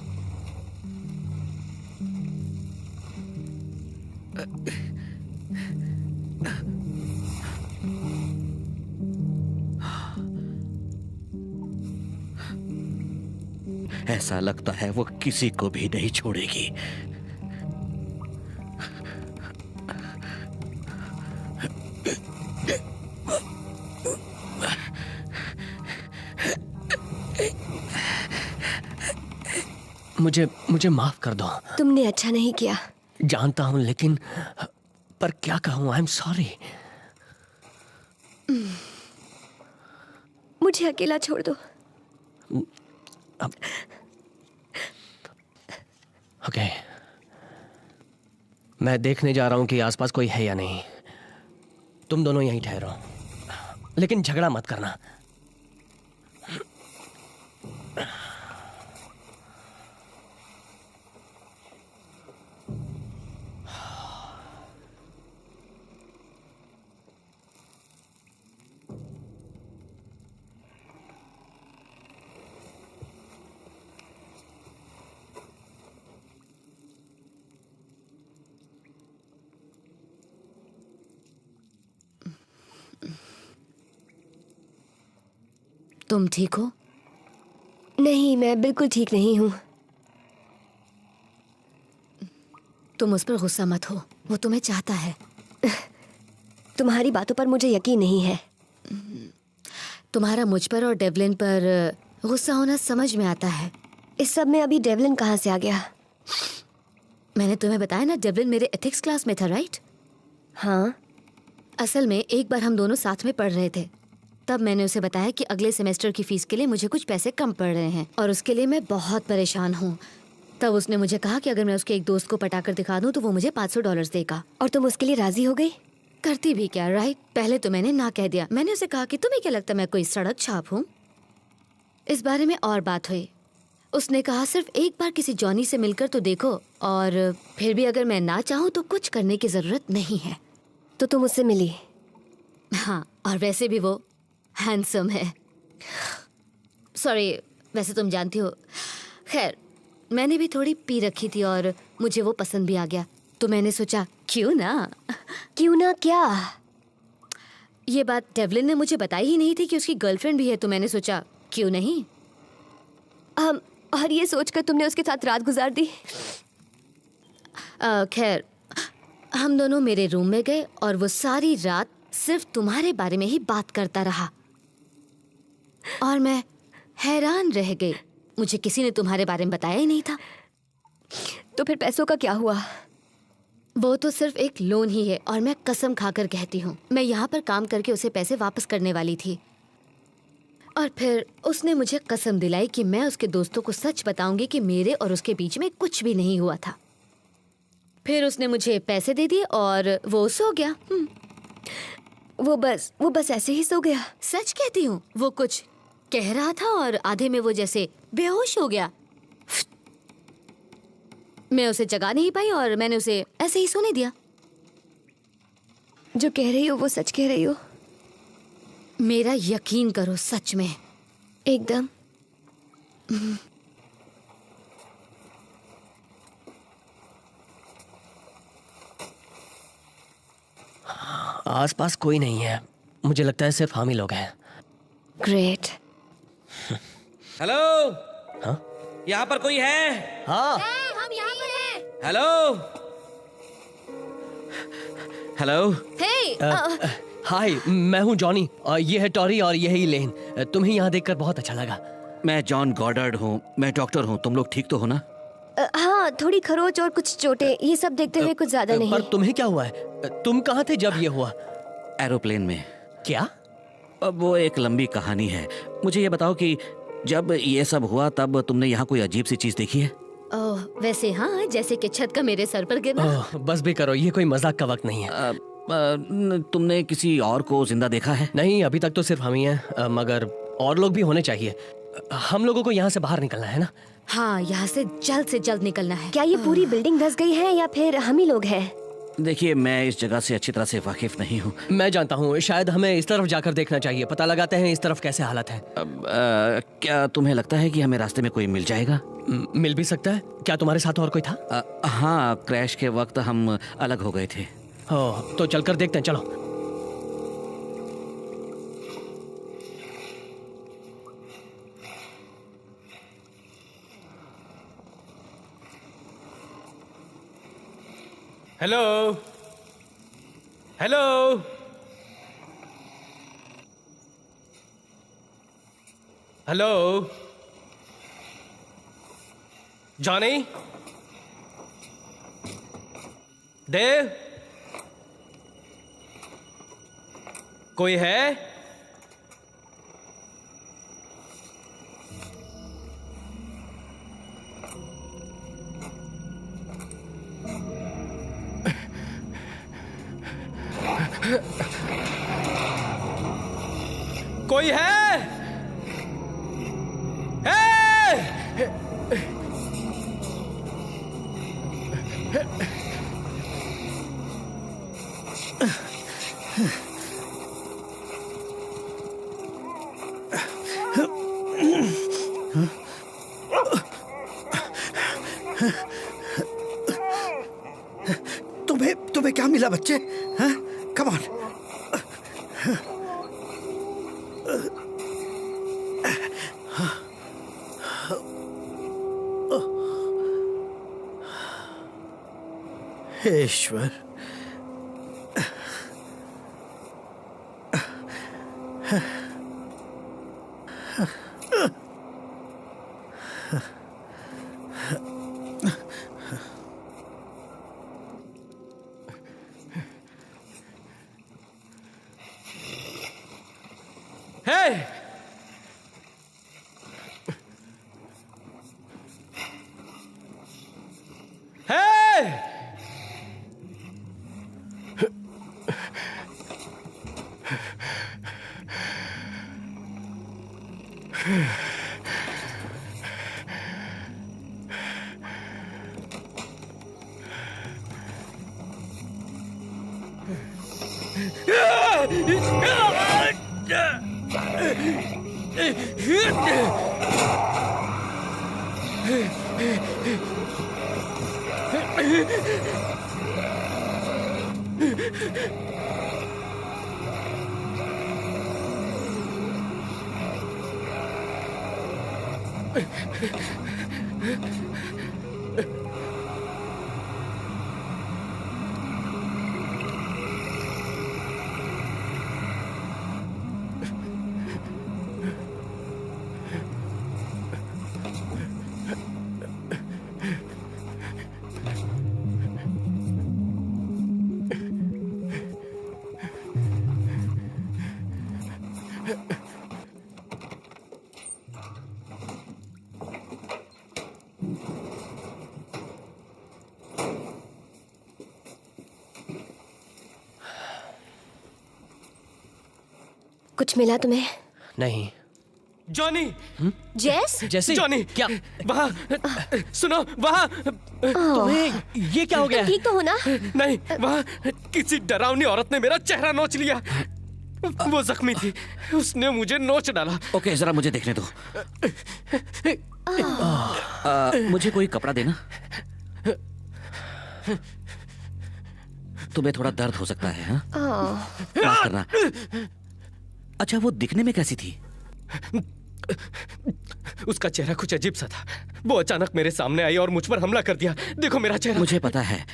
Speaker 5: ऐसा लगता है वो किसी को भी नहीं छोड़ेगी।
Speaker 1: मुझे माफ कर दो।
Speaker 10: तुमने अच्छा नहीं किया।
Speaker 1: जानता हूं, लेकिन पर क्या कहूं, आई एम सॉरी।
Speaker 10: मुझे अकेला छोड़ दो।
Speaker 1: ओके, मैं देखने जा रहा हूं कि आसपास कोई है या नहीं। तुम दोनों यहीं ठहरो, लेकिन झगड़ा मत करना।
Speaker 2: तुम ठीक हो?
Speaker 10: नहीं, मैं बिल्कुल ठीक नहीं हूँ।
Speaker 2: तुम उस पर गुस्सा मत हो, वो तुम्हें चाहता है।
Speaker 10: तुम्हारी बातों पर मुझे यकीन नहीं है।
Speaker 2: तुम्हारा मुझ पर और डेवलिन पर गुस्सा होना समझ में आता है।
Speaker 10: इस सब में अभी डेवलिन कहाँ से आ गया?
Speaker 2: मैंने तुम्हें बताया ना, डेवलिन मेरे एथिक्स क्लास में था, राइट?
Speaker 10: हाँ।
Speaker 2: असल में एक बार हम दोनों साथ में पढ़ रहे थे। तब मैंने उसे बताया कि अगले सेमेस्टर की फीस के लिए मुझे कुछ पैसे कम पड़ रहे हैं और उसके लिए मैं बहुत परेशान हूँ। तब उसने मुझे कहा कि अगर मैं उसके एक दोस्त को पटाकर दिखा दूँ तो वो मुझे $500 देगा।
Speaker 10: और तुम उसके लिए राजी हो गई?
Speaker 2: करती भी क्या, राइट? पहले तो मैंने ना कह दिया। मैंने उसे कहा कि तुम्हें क्या लगता है मैं कोई सड़क छाप हूँ? इस बारे में और बात हुई। उसने कहा सिर्फ एक बार किसी जॉनी से मिलकर तो देखो, और फिर भी अगर मैं ना चाहूँ तो कुछ करने की ज़रूरत नहीं है।
Speaker 10: तो तुम उससे मिली?
Speaker 2: हाँ, और वैसे भी वो हैंडसम है। सॉरी, वैसे तुम जानती हो। खैर, मैंने भी थोड़ी पी रखी थी और मुझे वो पसंद भी आ गया, तो मैंने सोचा क्यों ना।
Speaker 10: क्यों ना क्या?
Speaker 2: ये बात डेवलिन ने मुझे बताई ही नहीं थी कि उसकी गर्लफ्रेंड भी है, तो मैंने सोचा क्यों नहीं।
Speaker 10: और ये सोचकर तुमने उसके साथ रात गुजार दी?
Speaker 2: खैर, हम दोनों मेरे रूम में गए और वो सारी रात सिर्फ तुम्हारे बारे में ही बात करता रहा और मैं हैरान रह गई। मुझे किसी ने तुम्हारे बारे में बताया ही नहीं था।
Speaker 10: तो फिर पैसों का क्या हुआ?
Speaker 2: वो तो सिर्फ एक लोन ही है और मैं कसम खाकर कहती हूँ, मैं यहाँ पर काम करके उसे पैसे वापस करने वाली थी। और फिर उसने मुझे कसम दिलाई कि मैं उसके दोस्तों को सच बताऊंगी कि मेरे और उसके बीच में कुछ भी नहीं हुआ था। फिर उसने मुझे पैसे दे दिए और वो सो गया।
Speaker 10: वो बस ऐसे ही सो गया?
Speaker 2: सच कहती हूँ, वो कुछ कह रहा था और आधे में वो जैसे बेहोश हो गया। मैं उसे जगा नहीं पाई और मैंने उसे ऐसे ही सोने दिया।
Speaker 10: जो कह रही हो वो सच कह रही हो?
Speaker 2: मेरा यकीन करो, सच में,
Speaker 10: एकदम।
Speaker 1: आसपास कोई नहीं है, मुझे लगता है सिर्फ हम ही लोग हैं।
Speaker 10: ग्रेट।
Speaker 5: हेलो।
Speaker 1: हाँ?
Speaker 5: यहाँ पर कोई है?
Speaker 1: हाँ।
Speaker 10: हम यहाँ पर हैं।
Speaker 5: हेलो। हेलो।
Speaker 10: हे,
Speaker 1: हाय, मैं हूँ जॉनी और ये है टॉरी और ये है इलेन। तुम्हें यहाँ देखकर बहुत अच्छा लगा।
Speaker 5: मैं जॉन गॉडर्ड हूँ, मैं डॉक्टर हूँ। तुम लोग ठीक तो हो ना?
Speaker 10: हाँ, थोड़ी खरोच और कुछ चोटें, ये सब देखते हुए कुछ ज्यादा नहीं।
Speaker 1: पर तुम्हें क्या हुआ है? तुम कहाँ थे जब ये हुआ?
Speaker 5: एरोप्लेन में।
Speaker 1: क्या?
Speaker 5: अब वो एक लंबी कहानी है। मुझे ये बताओ कि जब ये सब हुआ तब तुमने यहाँ कोई अजीब सी चीज देखी है?
Speaker 2: ओह, वैसे हाँ, जैसे कि छत का मेरे सर पर गिरना।
Speaker 1: ओह, बस भी करो, ये कोई मजाक का वक्त नहीं है।
Speaker 5: तुमने किसी और को जिंदा देखा है?
Speaker 1: नहीं, अभी तक तो सिर्फ हम ही हैं, मगर और लोग भी होने चाहिए। हम लोगों को यहाँ से बाहर निकलना है ना?
Speaker 2: हाँ, यहाँ से जल्द निकलना है।
Speaker 10: क्या ये पूरी बिल्डिंग धस गई है या फिर हम ही लोग हैं?
Speaker 5: देखिए, मैं इस जगह से अच्छी तरह से वाकिफ नहीं हूँ।
Speaker 1: मैं जानता हूँ, शायद हमें इस तरफ जाकर देखना चाहिए। पता लगाते हैं इस तरफ कैसे हालत है।
Speaker 5: क्या तुम्हें लगता है कि हमें रास्ते में कोई मिल जाएगा?
Speaker 1: मिल भी सकता है। क्या तुम्हारे साथ और कोई था?
Speaker 5: हाँ, क्रैश के वक्त हम अलग हो गए थे।
Speaker 1: ओह, तो चलकर देखते हैं, चलो। Hello, hello, hello, Johnny, Dev, कोई है? कोई है?
Speaker 7: तुम्हें क्या मिला बच्चे? हाँ? Come on. हे ईश्वर,
Speaker 1: Hey! Hey!
Speaker 10: कुछ मिला तुम्हें?
Speaker 1: नहीं। जॉनी!
Speaker 10: जेस?
Speaker 1: जैसे
Speaker 10: जॉनी!
Speaker 1: क्या? वहाँ सुनो, वहाँ तुम्हें ये क्या हो गया?
Speaker 10: ठीक तो हो ना?
Speaker 1: नहीं, वहाँ किसी डरावनी औरत ने मेरा चेहरा नोच लिया। वो जख्मी थी, उसने मुझे नोच डाला।
Speaker 5: ओके, जरा मुझे देखने दो। मुझे कोई कपड़ा देना। तुम्हें थोड़ा दर्द हो सकता है, हाँ? माफ करना। अच्छा, वो दिखने में कैसी थी?
Speaker 1: उसका चेहरा कुछ अजीब सा था। वो अचानक मेरे सामने आई और मुझ पर हमला कर दिया। देखो मेरा चेहरा।
Speaker 5: मुझे पता है,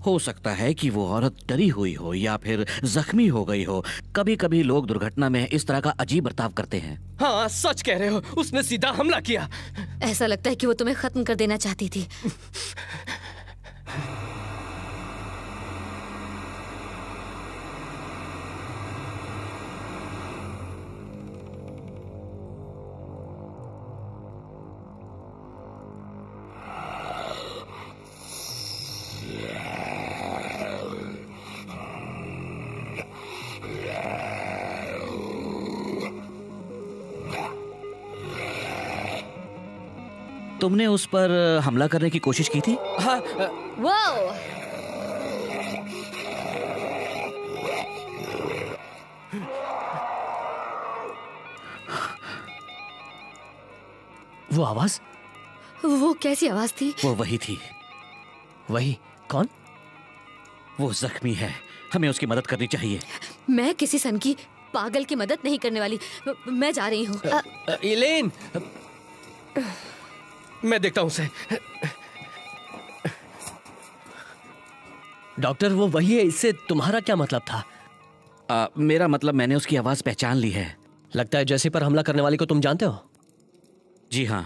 Speaker 5: हो सकता है कि वो औरत डरी हुई हो या फिर जख्मी हो गई हो। कभी कभी लोग दुर्घटना में इस तरह का अजीब बर्ताव करते हैं।
Speaker 1: हाँ सच कह रहे हो, उसने सीधा हमला किया।
Speaker 2: ऐसा लगता है कि वो तुम्हें खत्म कर देना चाहती थी।
Speaker 5: तुमने उस पर हमला करने की कोशिश की थी?
Speaker 1: हाँ
Speaker 2: वो
Speaker 1: वो आवाज,
Speaker 2: वो कैसी आवाज थी?
Speaker 5: वो वही थी।
Speaker 1: वही कौन?
Speaker 5: वो जख्मी है, हमें उसकी मदद करनी चाहिए।
Speaker 2: मैं किसी सन की पागल की मदद नहीं करने वाली। मैं जा रही हूँ।
Speaker 1: इलेन, मैं देखता हूं उसे। डॉक्टर वो वही है, इससे तुम्हारा क्या मतलब था?
Speaker 5: मेरा मतलब मैंने उसकी आवाज पहचान ली है।
Speaker 1: लगता है जैसी पर हमला करने वाली को तुम जानते हो।
Speaker 5: जी हाँ।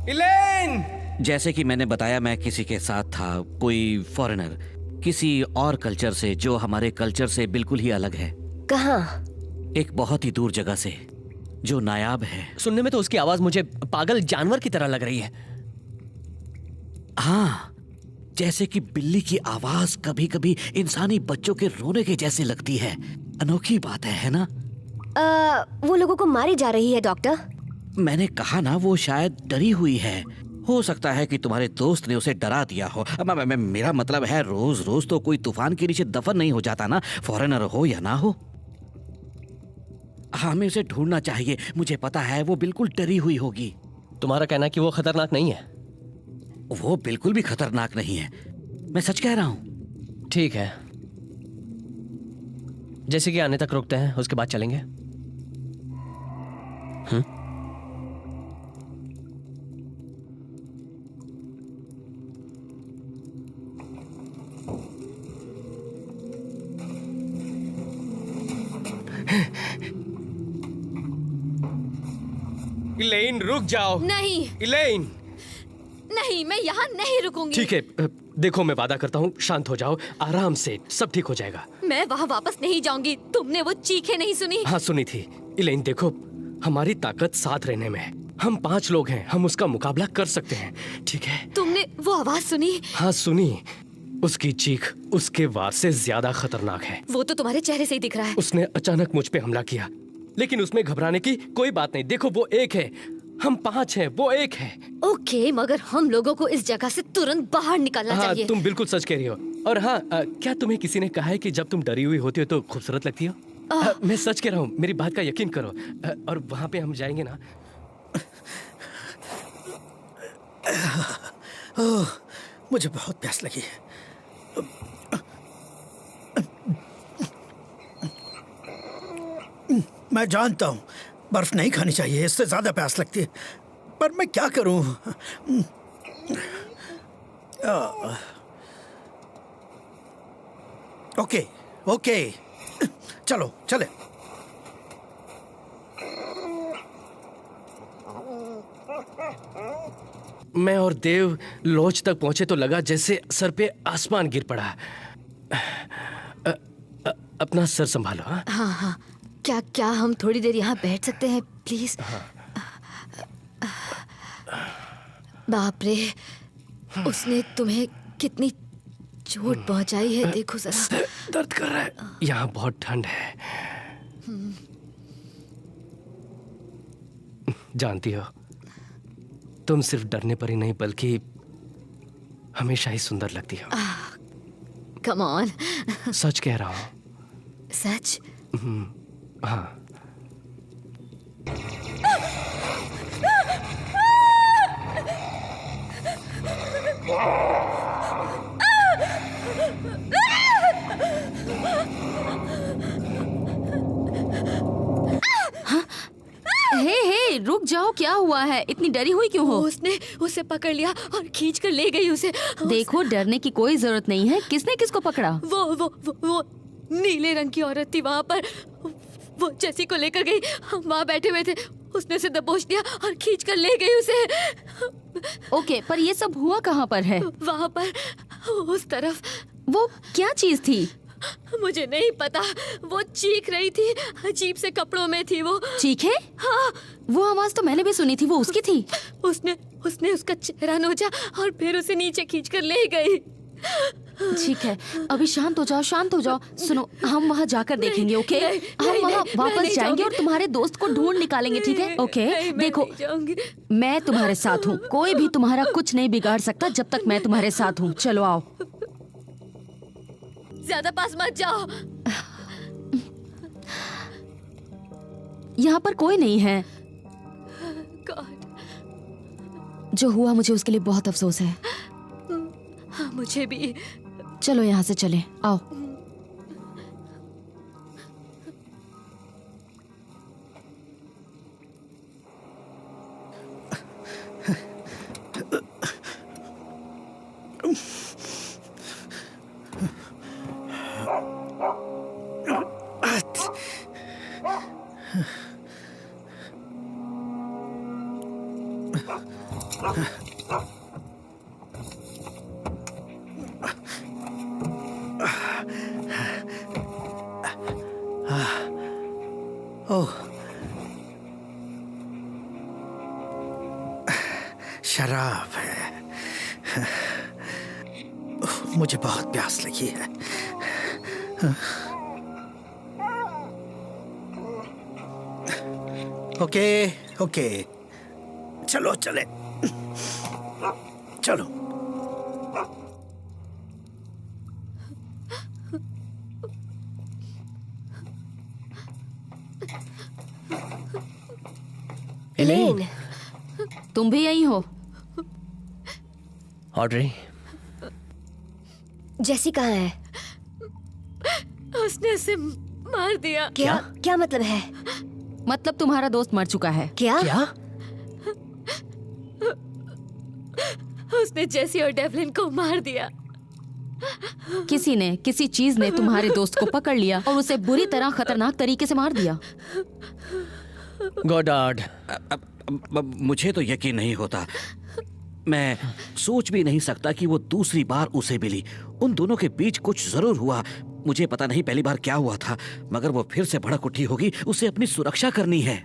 Speaker 1: इलेन!
Speaker 5: जैसे कि मैंने बताया, मैं किसी के साथ था, कोई फॉरेनर, किसी और कल्चर से जो हमारे कल्चर से बिल्कुल ही अलग है।
Speaker 10: कहाँ?
Speaker 5: एक बहुत ही दूर जगह से जो नायाब है।
Speaker 1: सुनने में तो उसकी आवाज मुझे पागल जानवर की तरह लग रही है।
Speaker 5: हाँ, जैसे कि बिल्ली की आवाज कभी कभी इंसानी बच्चों के रोने के जैसे लगती है। अनोखी बात है ना?
Speaker 10: वो लोगों को मारी जा रही है डॉक्टर।
Speaker 5: मैंने कहा ना, वो शायद डरी हुई है। हो सकता है कि तुम्हारे दोस्त ने उसे डरा दिया हो। मेरा मतलब है, रोज रोज तो कोई तूफान के नीचे दफन नहीं हो जाता ना, फॉरेनर हो या ना हो। हमें उसे ढूंढना चाहिए। मुझे पता है वो बिल्कुल डरी हुई होगी।
Speaker 1: तुम्हारा कहना है कि वो खतरनाक नहीं है?
Speaker 5: वो बिल्कुल भी खतरनाक नहीं है, मैं सच कह रहा हूं।
Speaker 1: ठीक है, जैसे कि आने तक रुकते हैं, उसके बाद चलेंगे। इलेन रुक जाओ।
Speaker 2: नहीं
Speaker 1: इलेन!
Speaker 2: नहीं, मैं यहाँ नहीं रुकूंगी।
Speaker 1: ठीक है, देखो मैं वादा करता हूँ, शांत हो जाओ, आराम से, सब ठीक हो जाएगा।
Speaker 2: मैं वहाँ वापस नहीं जाऊंगी। तुमने वो चीखें नहीं सुनी?
Speaker 1: हाँ सुनी थी। इलेन देखो, हमारी ताकत साथ रहने में है। हम 5 लोग हैं, हम उसका मुकाबला कर सकते हैं, ठीक है?
Speaker 2: तुमने वो आवाज सुनी?
Speaker 1: हाँ सुनी। उसकी चीख उसके वार से ज्यादा खतरनाक है।
Speaker 2: वो तो तुम्हारे चेहरे से ही दिख रहा है।
Speaker 1: उसने अचानक मुझ पे हमला किया, लेकिन उसमें घबराने की कोई बात नहीं। देखो वो एक है, हम 5 हैं, वो एक है।
Speaker 2: ओके, मगर हम लोगों को इस जगह से तुरंत बाहर निकलना
Speaker 1: हाँ
Speaker 2: चाहिए।
Speaker 1: तुम बिल्कुल सच कह रही हो। और हाँ, क्या तुम्हें किसी ने कहा है कि जब तुम डरी हुई होती हो तो खूबसूरत लगती हो? मैं सच कह रहा हूँ, मेरी बात का यकीन करो। और वहाँ पे हम जाएंगे ना।
Speaker 7: मुझे बहुत प्यास लगी है। मैं जानता हूँ बर्फ नहीं खानी चाहिए, इससे ज्यादा प्यास लगती है, पर मैं क्या करूँ? ओके ओके, चलो चले।
Speaker 1: मैं और देव लॉज तक पहुंचे तो लगा जैसे सर पे आसमान गिर पड़ा। अपना सर संभालो। हाँ
Speaker 2: हाँ हाँ, क्या क्या हम थोड़ी देर यहाँ बैठ सकते हैं प्लीज? बाप रे, उसने तुम्हें कितनी चोट पहुंचाई है, देखो जरा।
Speaker 1: दर्द कर रहा है। यहाँ बहुत ठंड है। जानती हो, तुम सिर्फ डरने पर ही नहीं बल्कि हमेशा ही सुंदर लगती हो।
Speaker 2: Come on.
Speaker 1: सच कह रहा हूँ।
Speaker 2: सच?
Speaker 1: हाँ।
Speaker 9: हे रुक जाओ, क्या हुआ है? इतनी डरी हुई क्यों हो?
Speaker 2: उसने उसे पकड़ लिया और खींच कर ले गई उसे।
Speaker 9: देखो, डरने की कोई जरूरत नहीं है। किसने किसको पकड़ा?
Speaker 2: वो नीले रंग की औरत थी वहाँ पर। वो जेसी को लेकर गई, हम वहाँ बैठे हुए थे, उसने उसे दबोच दिया और खींच कर ले गई उसे।
Speaker 9: ओके, पर ये सब हुआ कहाँ पर है?
Speaker 2: वहाँ पर उस तरफ।
Speaker 9: वो क्या चीज थी?
Speaker 2: मुझे नहीं पता, वो चीख रही थी, अजीब से कपड़ों में थी वो।
Speaker 9: चीखे?
Speaker 2: हाँ,
Speaker 9: वो आवाज तो मैंने भी सुनी थी। वो उसकी थी?
Speaker 2: उसने उसका चेहरा नोचा और फिर उसे नीचे खींच कर ले गई।
Speaker 9: ठीक है, अभी शांत हो जाओ, शांत हो जाओ। सुनो, हम वहाँ जाकर देखेंगे, ओके? हम वहाँ वापस जाएंगे और तुम्हारे दोस्त को ढूंढ निकालेंगे, ठीक है? ओके, देखो, मैं तुम्हारे साथ हूँ। कोई भी तुम्हारा कुछ नहीं बिगाड़ सकता जब तक मैं तुम्हारे साथ हूँ। चलो आओ।
Speaker 2: ज्यादा पास मत जाओ।
Speaker 9: यहाँ पर कोई नहीं है। जो हुआ मुझे उसके लिए बहुत अफसोस है।
Speaker 2: हाँ, मुझे भी।
Speaker 9: चलो यहाँ से चले, आओ।
Speaker 7: ओह, शराब है। मुझे बहुत प्यास लगी है। ओके ओके, चलो चले, चलो।
Speaker 10: एलेन,
Speaker 9: तुम भी यही हो?
Speaker 1: ऑड्री,
Speaker 10: जेसी कहाँ है?
Speaker 2: उसने उसे मार दिया।
Speaker 10: क्या मतलब है?
Speaker 9: मतलब तुम्हारा दोस्त मर चुका है?
Speaker 10: क्या?
Speaker 2: उसने जेसी और डेवलिन को मार दिया।
Speaker 9: किसी चीज ने तुम्हारे दोस्त को पकड़ लिया और उसे बुरी तरह खतरनाक तरीके से मार दिया।
Speaker 1: गॉडार्ड,
Speaker 5: मुझे तो यकीन नहीं होता। मैं सोच भी नहीं सकता कि वो दूसरी बार उसे मिली। उन दोनों के बीच कुछ जरूर हुआ। मुझे पता नहीं पहली बार क्या हुआ था, मगर वो फिर से भड़क उठी होगी। उसे अपनी सुरक्षा करनी है।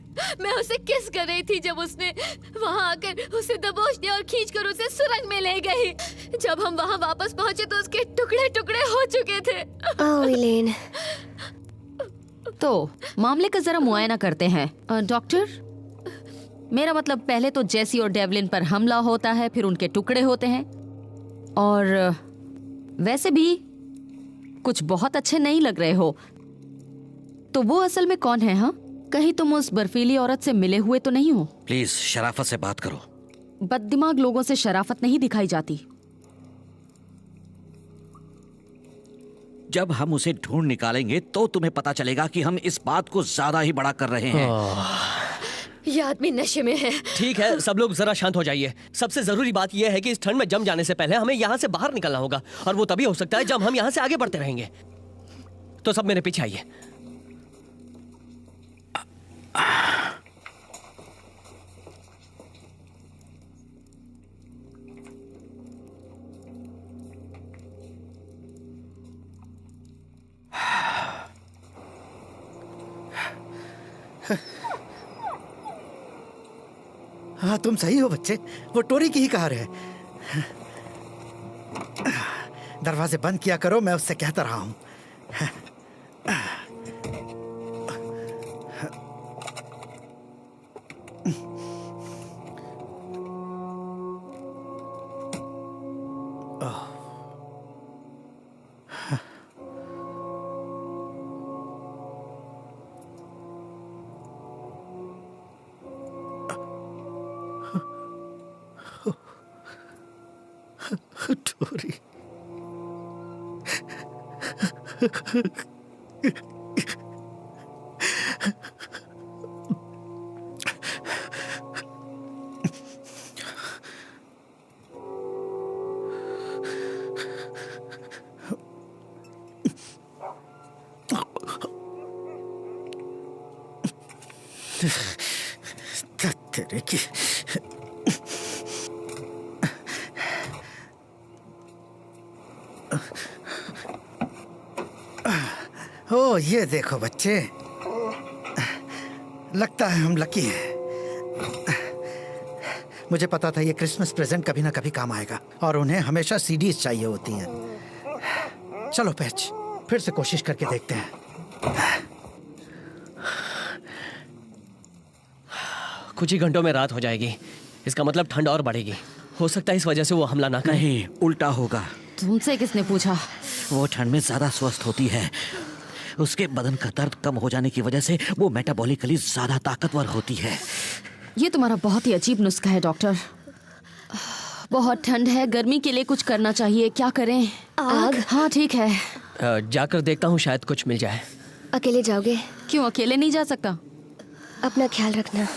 Speaker 2: मैं उसे किस कर रही थी जब उसने वहाँ आकर उसे दबोच दिया और खींचकर उसे सुरंग में ले गई। जब हम वहाँ वापस पहुँचे तो उसके टुकड़े टुकड़े हो चुके थे।
Speaker 10: ओह एलेन,
Speaker 9: तो मामले का जरा मुआयना करते हैं। डॉक्टर, मेरा मतलब पहले तो जेसी और डेवलिन पर हमला होता है, फिर उनके टुकड़े होते हैं, और वैसे भी कुछ बहुत अच्छे नहीं लग रहे हो। तो वो असल में कौन है? हाँ, कहीं तुम उस बर्फीली औरत से मिले हुए तो नहीं हो?
Speaker 5: प्लीज शराफत से बात करो।
Speaker 9: बददिमाग लोगों से शराफत नहीं दिखाई जाती।
Speaker 5: जब हम उसे ढूंढ निकालेंगे तो तुम्हें पता चलेगा कि हम इस बात को ज्यादा ही बड़ा कर रहे हैं।
Speaker 2: ये आदमी नशे में है।
Speaker 1: ठीक है, सब लोग जरा शांत हो जाइए। सबसे जरूरी बात यह है कि इस ठंड में जम जाने से पहले हमें यहाँ से बाहर निकलना होगा, और वो तभी हो सकता है जब हम यहाँ से आगे बढ़ते रहेंगे। तो सब मेरे पीछे आइए।
Speaker 7: हाँ, तुम सही हो बच्चे, वो टोरी की ही कार है। दरवाजे बंद किया करो, मैं उससे कहता रहा हूं। सॉरी। तेरे की ओ, ये देखो बच्चे, लगता है हम लकी हैं। मुझे पता था ये क्रिसमस प्रेजेंट कभी ना कभी काम आएगा, और उन्हें हमेशा सीडीज चाहिए होती हैं। चलो पैच, फिर से कोशिश करके देखते हैं।
Speaker 1: कुछ ही घंटों में रात हो जाएगी। इसका मतलब ठंड और बढ़ेगी। हो सकता है इस वजह से वो हमला ना करे।
Speaker 5: नहीं, उल्टा होगा।
Speaker 9: तुमसे किसने पूछा?
Speaker 5: वो ठंड में ज्यादा स्वस्थ होती है। उसके बदन का दर्द कम हो जाने की वजह से वो मेटाबॉलिकली ज्यादा ताकतवर होती है।
Speaker 9: ये तुम्हारा बहुत ही अजीब नुस्खा है डॉक्टर। बहुत ठंड है, गर्मी के लिए कुछ करना चाहिए। क्या करें?
Speaker 10: आग?
Speaker 9: हाँ ठीक है।
Speaker 1: जाकर देखता हूँ, शायद कुछ मिल जाए।
Speaker 10: अकेले जाओगे?
Speaker 9: क्यों अकेले नहीं जा सकता?
Speaker 10: अपना ख्याल रखना।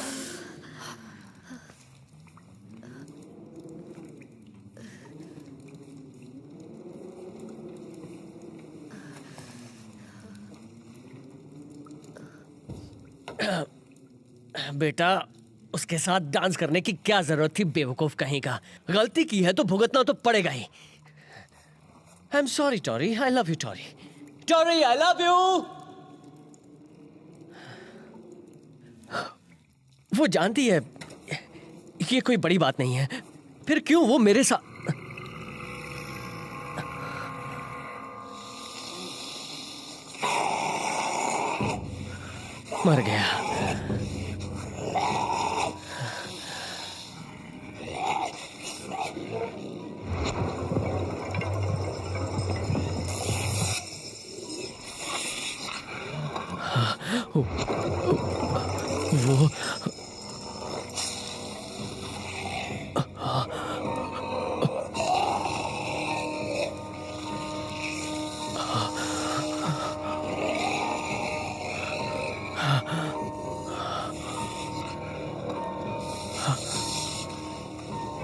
Speaker 1: बेटा, उसके साथ डांस करने की क्या जरूरत थी, बेवकूफ कहीं का। गलती की है तो भुगतना तो पड़ेगा ही। I am sorry Tory, I love you Tory. Tory, I love you. वो जानती है ये कोई बड़ी बात नहीं है, फिर क्यों वो मेरे साथ। मर गया। वो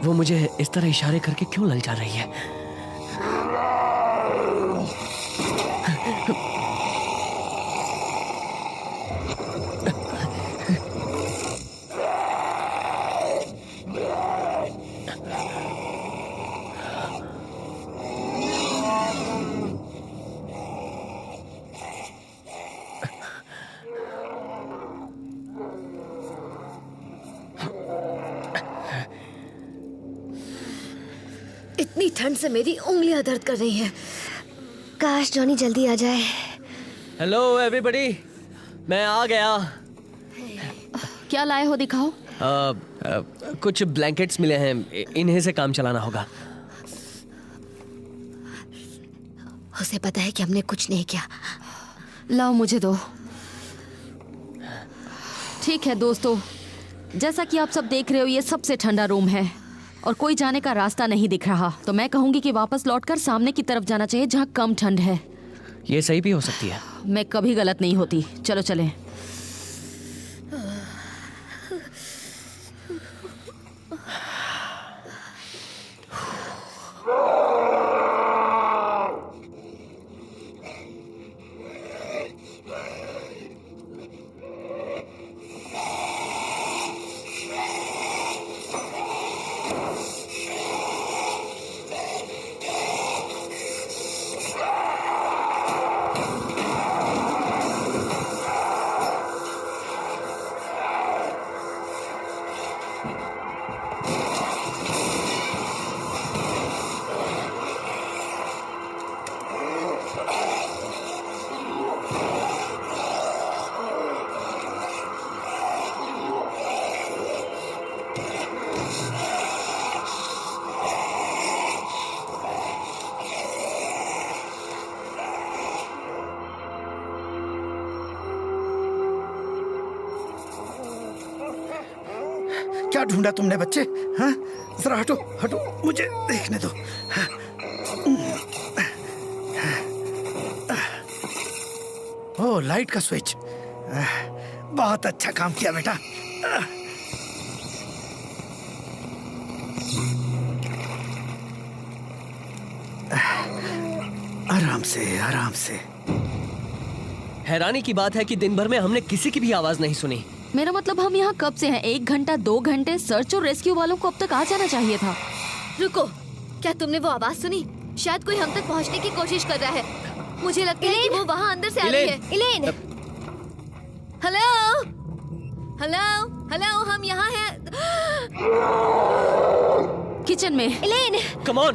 Speaker 1: वो मुझे इस तरह इशारे करके क्यों ललचा रही है?
Speaker 2: इतनी ठंड से मेरी उंगलियां दर्द कर रही हैं।
Speaker 10: काश जॉनी जल्दी आ जाए।
Speaker 1: हेलो एवरीबॉडी, मैं आ गया।
Speaker 9: क्या लाए हो, दिखाओ।
Speaker 1: कुछ ब्लैंकेट्स मिले हैं, इन्हीं से काम चलाना होगा।
Speaker 2: उसे पता है कि हमने कुछ नहीं किया।
Speaker 9: लाओ मुझे दो। ठीक है दोस्तों, जैसा कि आप सब देख रहे हो, ये सबसे ठंडा रूम है और कोई जाने का रास्ता नहीं दिख रहा। तो मैं कहूंगी कि वापस लौटकर सामने की तरफ जाना चाहिए जहाँ कम ठंड है।
Speaker 1: ये सही भी हो सकती है।
Speaker 9: मैं कभी गलत नहीं होती। चलो चलें।
Speaker 7: क्या ढूंढा तुमने बच्चे? हाँ, जरा हटो हटो, मुझे देखने दो। हाँ, ओह, लाइट का स्विच। बहुत अच्छा काम किया बेटा। आराम से, आराम से।
Speaker 1: हैरानी की बात है कि दिन भर में हमने किसी की भी आवाज नहीं सुनी।
Speaker 9: मेरा मतलब हम यहाँ कब से हैं? 1 घंटा, 2 घंटे? सर्च और रेस्क्यू वालों को अब तक आ जाना चाहिए था।
Speaker 2: रुको, क्या तुमने वो आवाज सुनी? शायद कोई हम तक पहुंचने की कोशिश कर रहा है। मुझे लगता है कि वो वहाँ अंदर से आ रही है। इलेन, हेलो, हेलो, हेलो, हम यहाँ हैं।
Speaker 9: किचन में।
Speaker 2: इलेन,
Speaker 1: कम ऑन।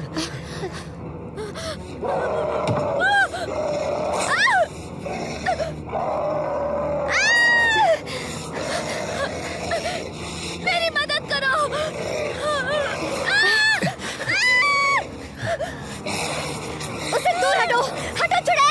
Speaker 2: मेरी मदद करो।
Speaker 10: उससे दूर हटो, हटो चुड़ैल।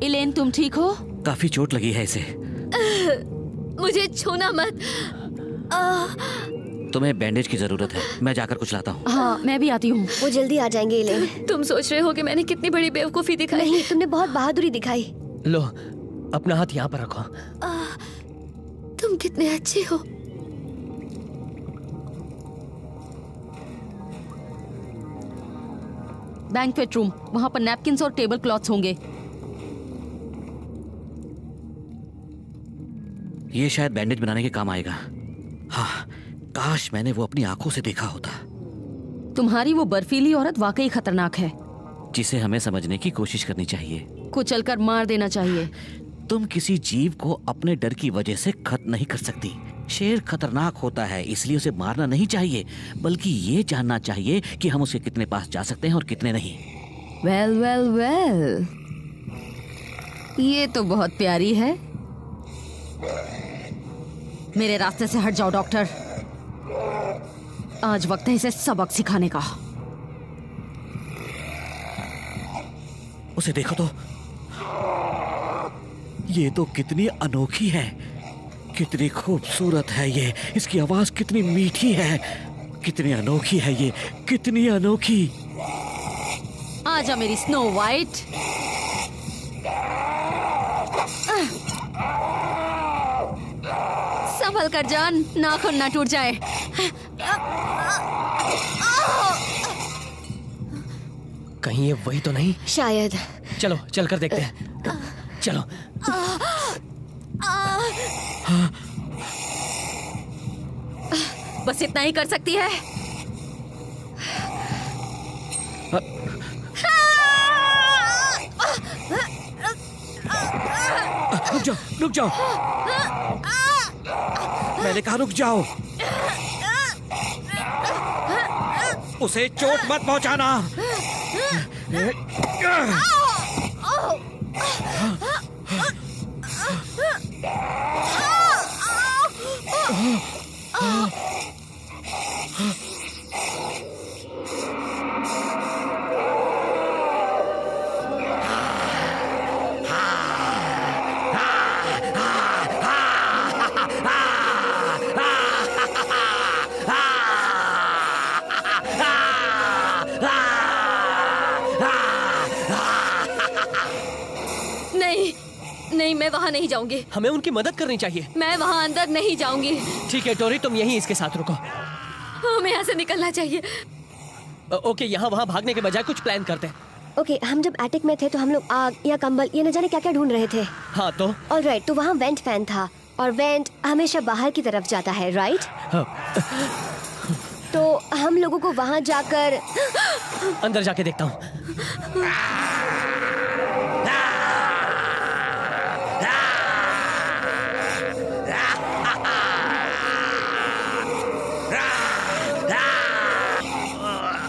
Speaker 9: इलेन, तुम ठीक हो?
Speaker 5: काफी चोट लगी है इसे।
Speaker 2: मुझे छूना मत।
Speaker 5: तुम्हें बैंडेज की जरूरत है। मैं जाकर कुछ लाता हूँ।
Speaker 9: हाँ, मैं भी आती हूँ।
Speaker 10: वो जल्दी आ जाएंगे इलेन।
Speaker 2: तुम सोच रहे हो कि मैंने कितनी बड़ी बेवकूफी दिखाई?
Speaker 10: नहीं, तुमने बहुत बहादुरी दिखाई।
Speaker 1: लो, अपना हाथ यहाँ पर रखो।
Speaker 2: तुम कितने अच्छे हो।
Speaker 9: बैंक्वेट रूम, वहाँ पर नैपकिन्स और टेबल क्लॉथ्स होंगे।
Speaker 5: ये शायद बैंडेज बनाने के काम आएगा। हाँ, काश मैंने वो अपनी आंखों से देखा होता।
Speaker 9: तुम्हारी वो बर्फीली औरत वाकई खतरनाक है,
Speaker 5: जिसे हमें समझने की कोशिश करनी चाहिए।
Speaker 9: कुचलकर मार देना चाहिए।
Speaker 5: तुम किसी जीव को अपने डर की वजह से खत्म नहीं कर सकती। शेर खतरनाक होता है, इसलिए उसे मारना नहीं चाहिए, बल्कि ये जानना चाहिए कि हम उसके कितने पास जा सकते हैं और कितने नहीं।
Speaker 9: वेल वेल वेल, ये तो बहुत प्यारी है। मेरे रास्ते से हट जाओ डॉक्टर। आज वक्त है इसे सबक सिखाने का।
Speaker 5: उसे देखो तो, ये तो कितनी अनोखी है, कितनी खूबसूरत है ये। इसकी आवाज कितनी मीठी है, कितनी अनोखी है ये, कितनी अनोखी।
Speaker 9: आजा मेरी स्नो वाइट। संभल कर जान, नाखून ना टूट जाए।
Speaker 1: कहीं ये वही तो नहीं?
Speaker 2: शायद।
Speaker 1: चलो चलकर देखते हैं। चलो।
Speaker 9: बस इतना ही कर सकती है।
Speaker 5: रुक जाओ, रुक जाओ। मैंने कहा रुक जाओ। उसे चोट मत पहुंचाना।
Speaker 2: नहीं, मैं वहाँ नहीं जाऊंगी।
Speaker 1: हमें उनकी मदद करनी चाहिए।
Speaker 2: मैं वहाँ अंदर नहीं जाऊंगी।
Speaker 1: ठीक है टोरी, तुम यहीं इसके साथ रुको।
Speaker 2: हमें यहाँ से निकलना चाहिए।
Speaker 1: ओके, यहाँ वहाँ भागने के बजाय कुछ प्लान करते हैं।
Speaker 10: ओके, हम जब एटिक में थे तो हम लोग आग या कंबल ये न जाने क्या क्या ढूंढ रहे थे।
Speaker 1: हाँ तो?
Speaker 10: ऑलराइट, तो वहाँ वेंट फैन था और वेंट हमेशा बाहर की तरफ जाता है, राइट?
Speaker 1: हाँ।
Speaker 10: तो हम लोगों को वहाँ जाकर
Speaker 1: अंदर जाके देखता हूँ।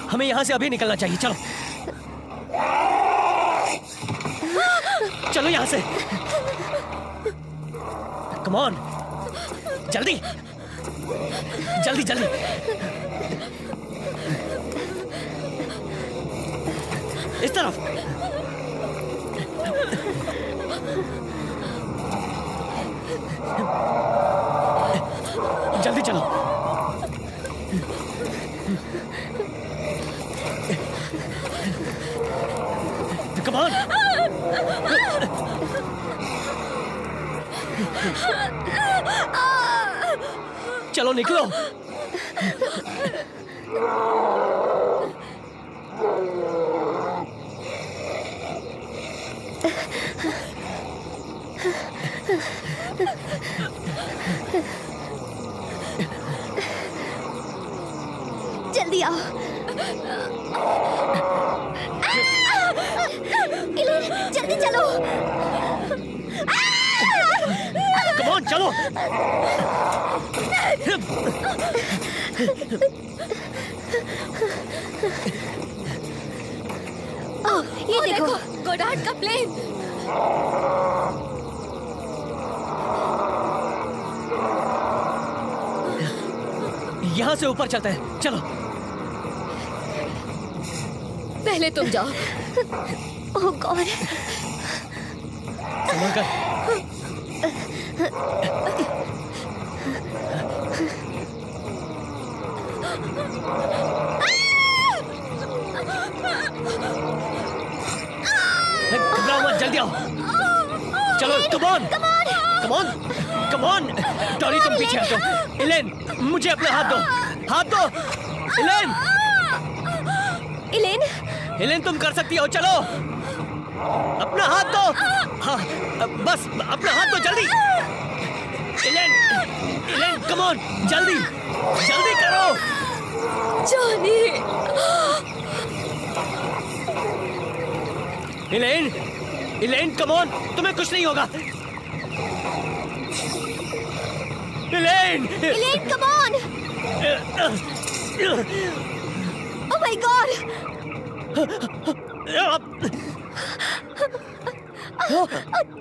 Speaker 1: हमें यहाँ से अभी निकलना चाहिए। चलो चलो यहाँ से। Come on. जल्दी जल्दी जल्दी। इस तरफ। जल्दी चलो। Come on. चलो निकलो।
Speaker 10: जल्दी आओ। इलेन, जल्दी चलो।
Speaker 1: कम ऑन चलो।
Speaker 10: ये देखो गोडार्ड का प्लेन।
Speaker 1: यहाँ से ऊपर चलते हैं, चलो।
Speaker 2: पहले तुम जाओ।
Speaker 10: ओह गॉड।
Speaker 1: संभल कर। घबराओ मत, जल्दी आओ। चलो, come on, come on, come on. Dolly तुम पीछे हटो। इलेन, मुझे अपना हाथ दो, हाथ दो। इलेन,
Speaker 10: इलेन,
Speaker 1: इलेन तुम कर सकती हो, चलो। अपना हाथ दो। हाँ, बस अपना हाथ दो जल्दी। इलेन, इलेन कम ऑन, जल्दी, जल्दी करो।
Speaker 2: जॉनी।
Speaker 1: इलेन, इलेन कम ऑन, तुम्हें कुछ नहीं होगा। Elaine,
Speaker 10: Elaine come on. Oh my God.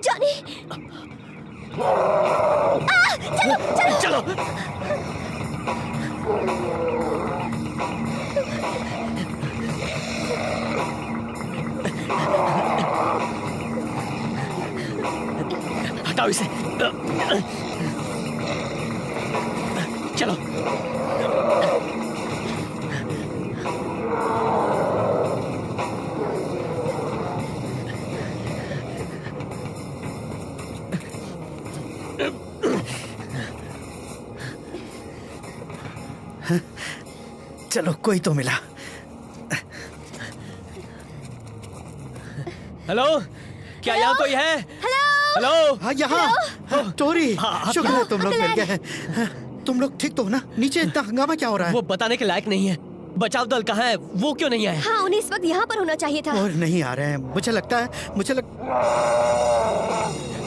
Speaker 10: Johnny. चलो चलो
Speaker 1: चलो। हटाओ इसे। चलो।
Speaker 7: चलो, कोई तो मिला।
Speaker 1: हेलो, क्या यहाँ कोई है?
Speaker 10: हेलो।
Speaker 1: हेलो।
Speaker 7: हाँ, यहाँ। टोरी,
Speaker 1: हाँ,
Speaker 7: शुक्र है तुम लोग मिल गए हैं। तुम लोग ठीक तो हो ना? नीचे इतना हंगामा क्या हो रहा है?
Speaker 1: वो बताने के लायक नहीं है। बचाव दल कहाँ है? वो क्यों नहीं आए?
Speaker 10: हाँ, उन्हें इस वक्त यहाँ पर होना चाहिए था।
Speaker 7: और नहीं आ रहे हैं। मुझे लगता है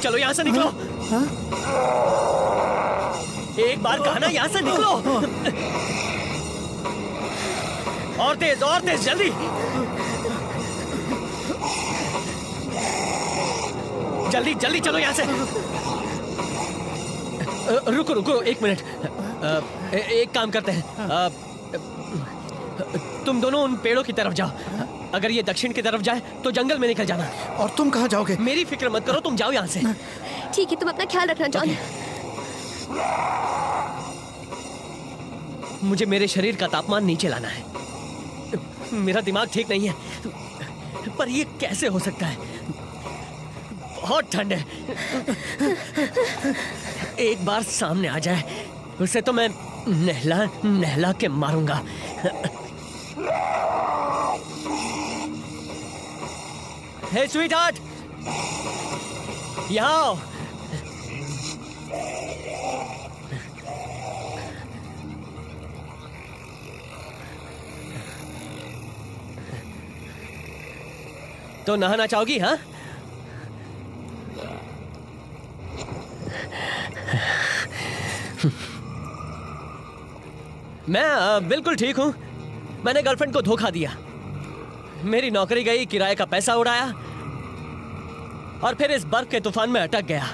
Speaker 1: चलो यहाँ से निकलो।
Speaker 7: हाँ?
Speaker 1: एक बार कहा ना, यहाँ से निकलो। और तेज, जल्दी। जल्दी जल्दी चलो यहाँ से। रुको रुको, एक मिनट। एक काम करते हैं, तुम दोनों उन पेड़ों की तरफ जाओ। अगर ये दक्षिण की तरफ जाए तो जंगल में निकल जाना।
Speaker 7: और तुम कहाँ जाओगे?
Speaker 1: मेरी फिक्र मत करो, तुम जाओ यहाँ से।
Speaker 10: ठीक है, तुम अपना ख्याल रखना जॉन।
Speaker 1: मुझे मेरे शरीर का तापमान नीचे लाना है। मेरा दिमाग ठीक नहीं है, पर ये कैसे हो सकता है? बहुत ठंड है। एक बार सामने आ जाए उसे तो मैं नहला नहला के मारूंगा। हे स्वीट हार्ट, यहाँ आओ। तो नहाना चाहोगी? हाँ, मैं बिल्कुल ठीक हूं। मैंने गर्लफ्रेंड को धोखा दिया, मेरी नौकरी गई, किराए का पैसा उड़ाया और फिर इस बर्फ के तूफान में अटक गया।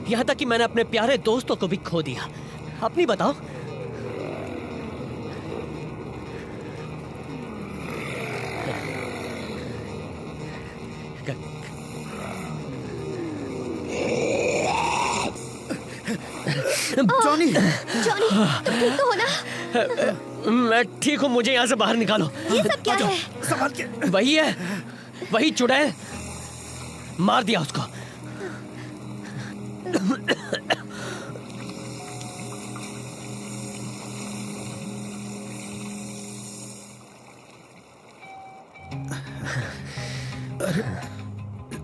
Speaker 1: यहाँ तक कि मैंने अपने प्यारे दोस्तों को भी खो दिया। अपनी बताओ।
Speaker 7: जॉनी,
Speaker 10: जॉनी, तुम ठीक तो हो ना?
Speaker 1: मैं ठीक हूँ, मुझे यहाँ से बाहर निकालो।
Speaker 10: ये सब क्या है?
Speaker 7: संभाल के।
Speaker 1: वही है, वही चुड़ैल। मार दिया उसको।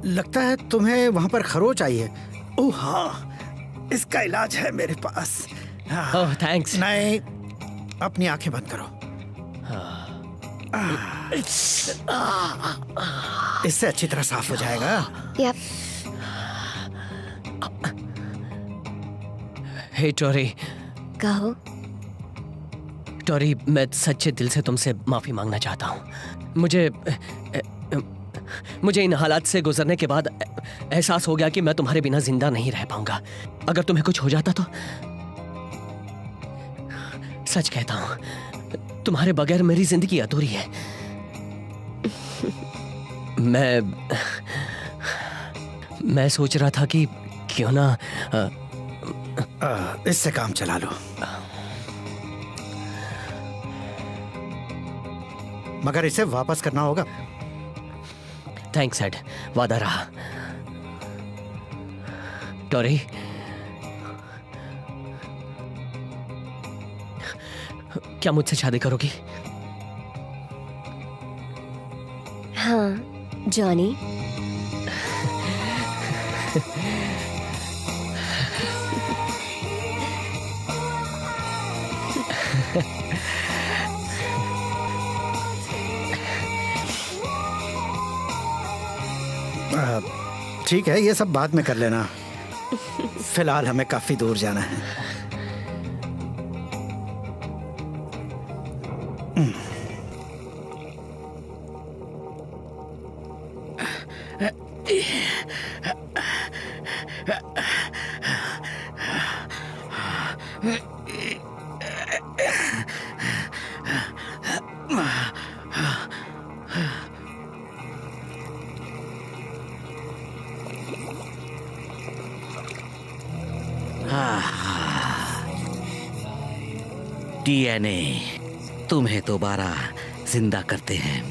Speaker 7: लगता है तुम्हें वहां पर खरोच आई है। ओह हाँ, इसका इलाज है मेरे पास।
Speaker 1: ओह थैंक्स।
Speaker 7: नहीं, अपनी आंखें बंद करो। इससे अच्छी तरह साफ हो जाएगा।
Speaker 10: यप।
Speaker 1: हे टोरी,
Speaker 10: कहो।
Speaker 1: टोरी, मैं सच्चे दिल से तुमसे माफी मांगना चाहता हूँ। मुझे इन हालात से गुजरने के बाद एहसास हो गया कि मैं तुम्हारे बिना जिंदा नहीं रह पाऊंगा। अगर तुम्हें कुछ हो जाता तो सच कहता हूं, तुम्हारे बगैर मेरी जिंदगी अधूरी है। मैं सोच रहा था कि क्यों ना
Speaker 7: इससे काम चला लो। मगर इसे वापस करना होगा।
Speaker 1: थैंक्स एड, वादा रहा। टोरी, क्या मुझसे शादी करोगी?
Speaker 10: हाँ जॉनी।
Speaker 7: ठीक है, ये सब बाद में कर लेना। फिलहाल हमें काफी दूर जाना है।
Speaker 5: डीएनए तुम्हें दोबारा जिंदा करते हैं।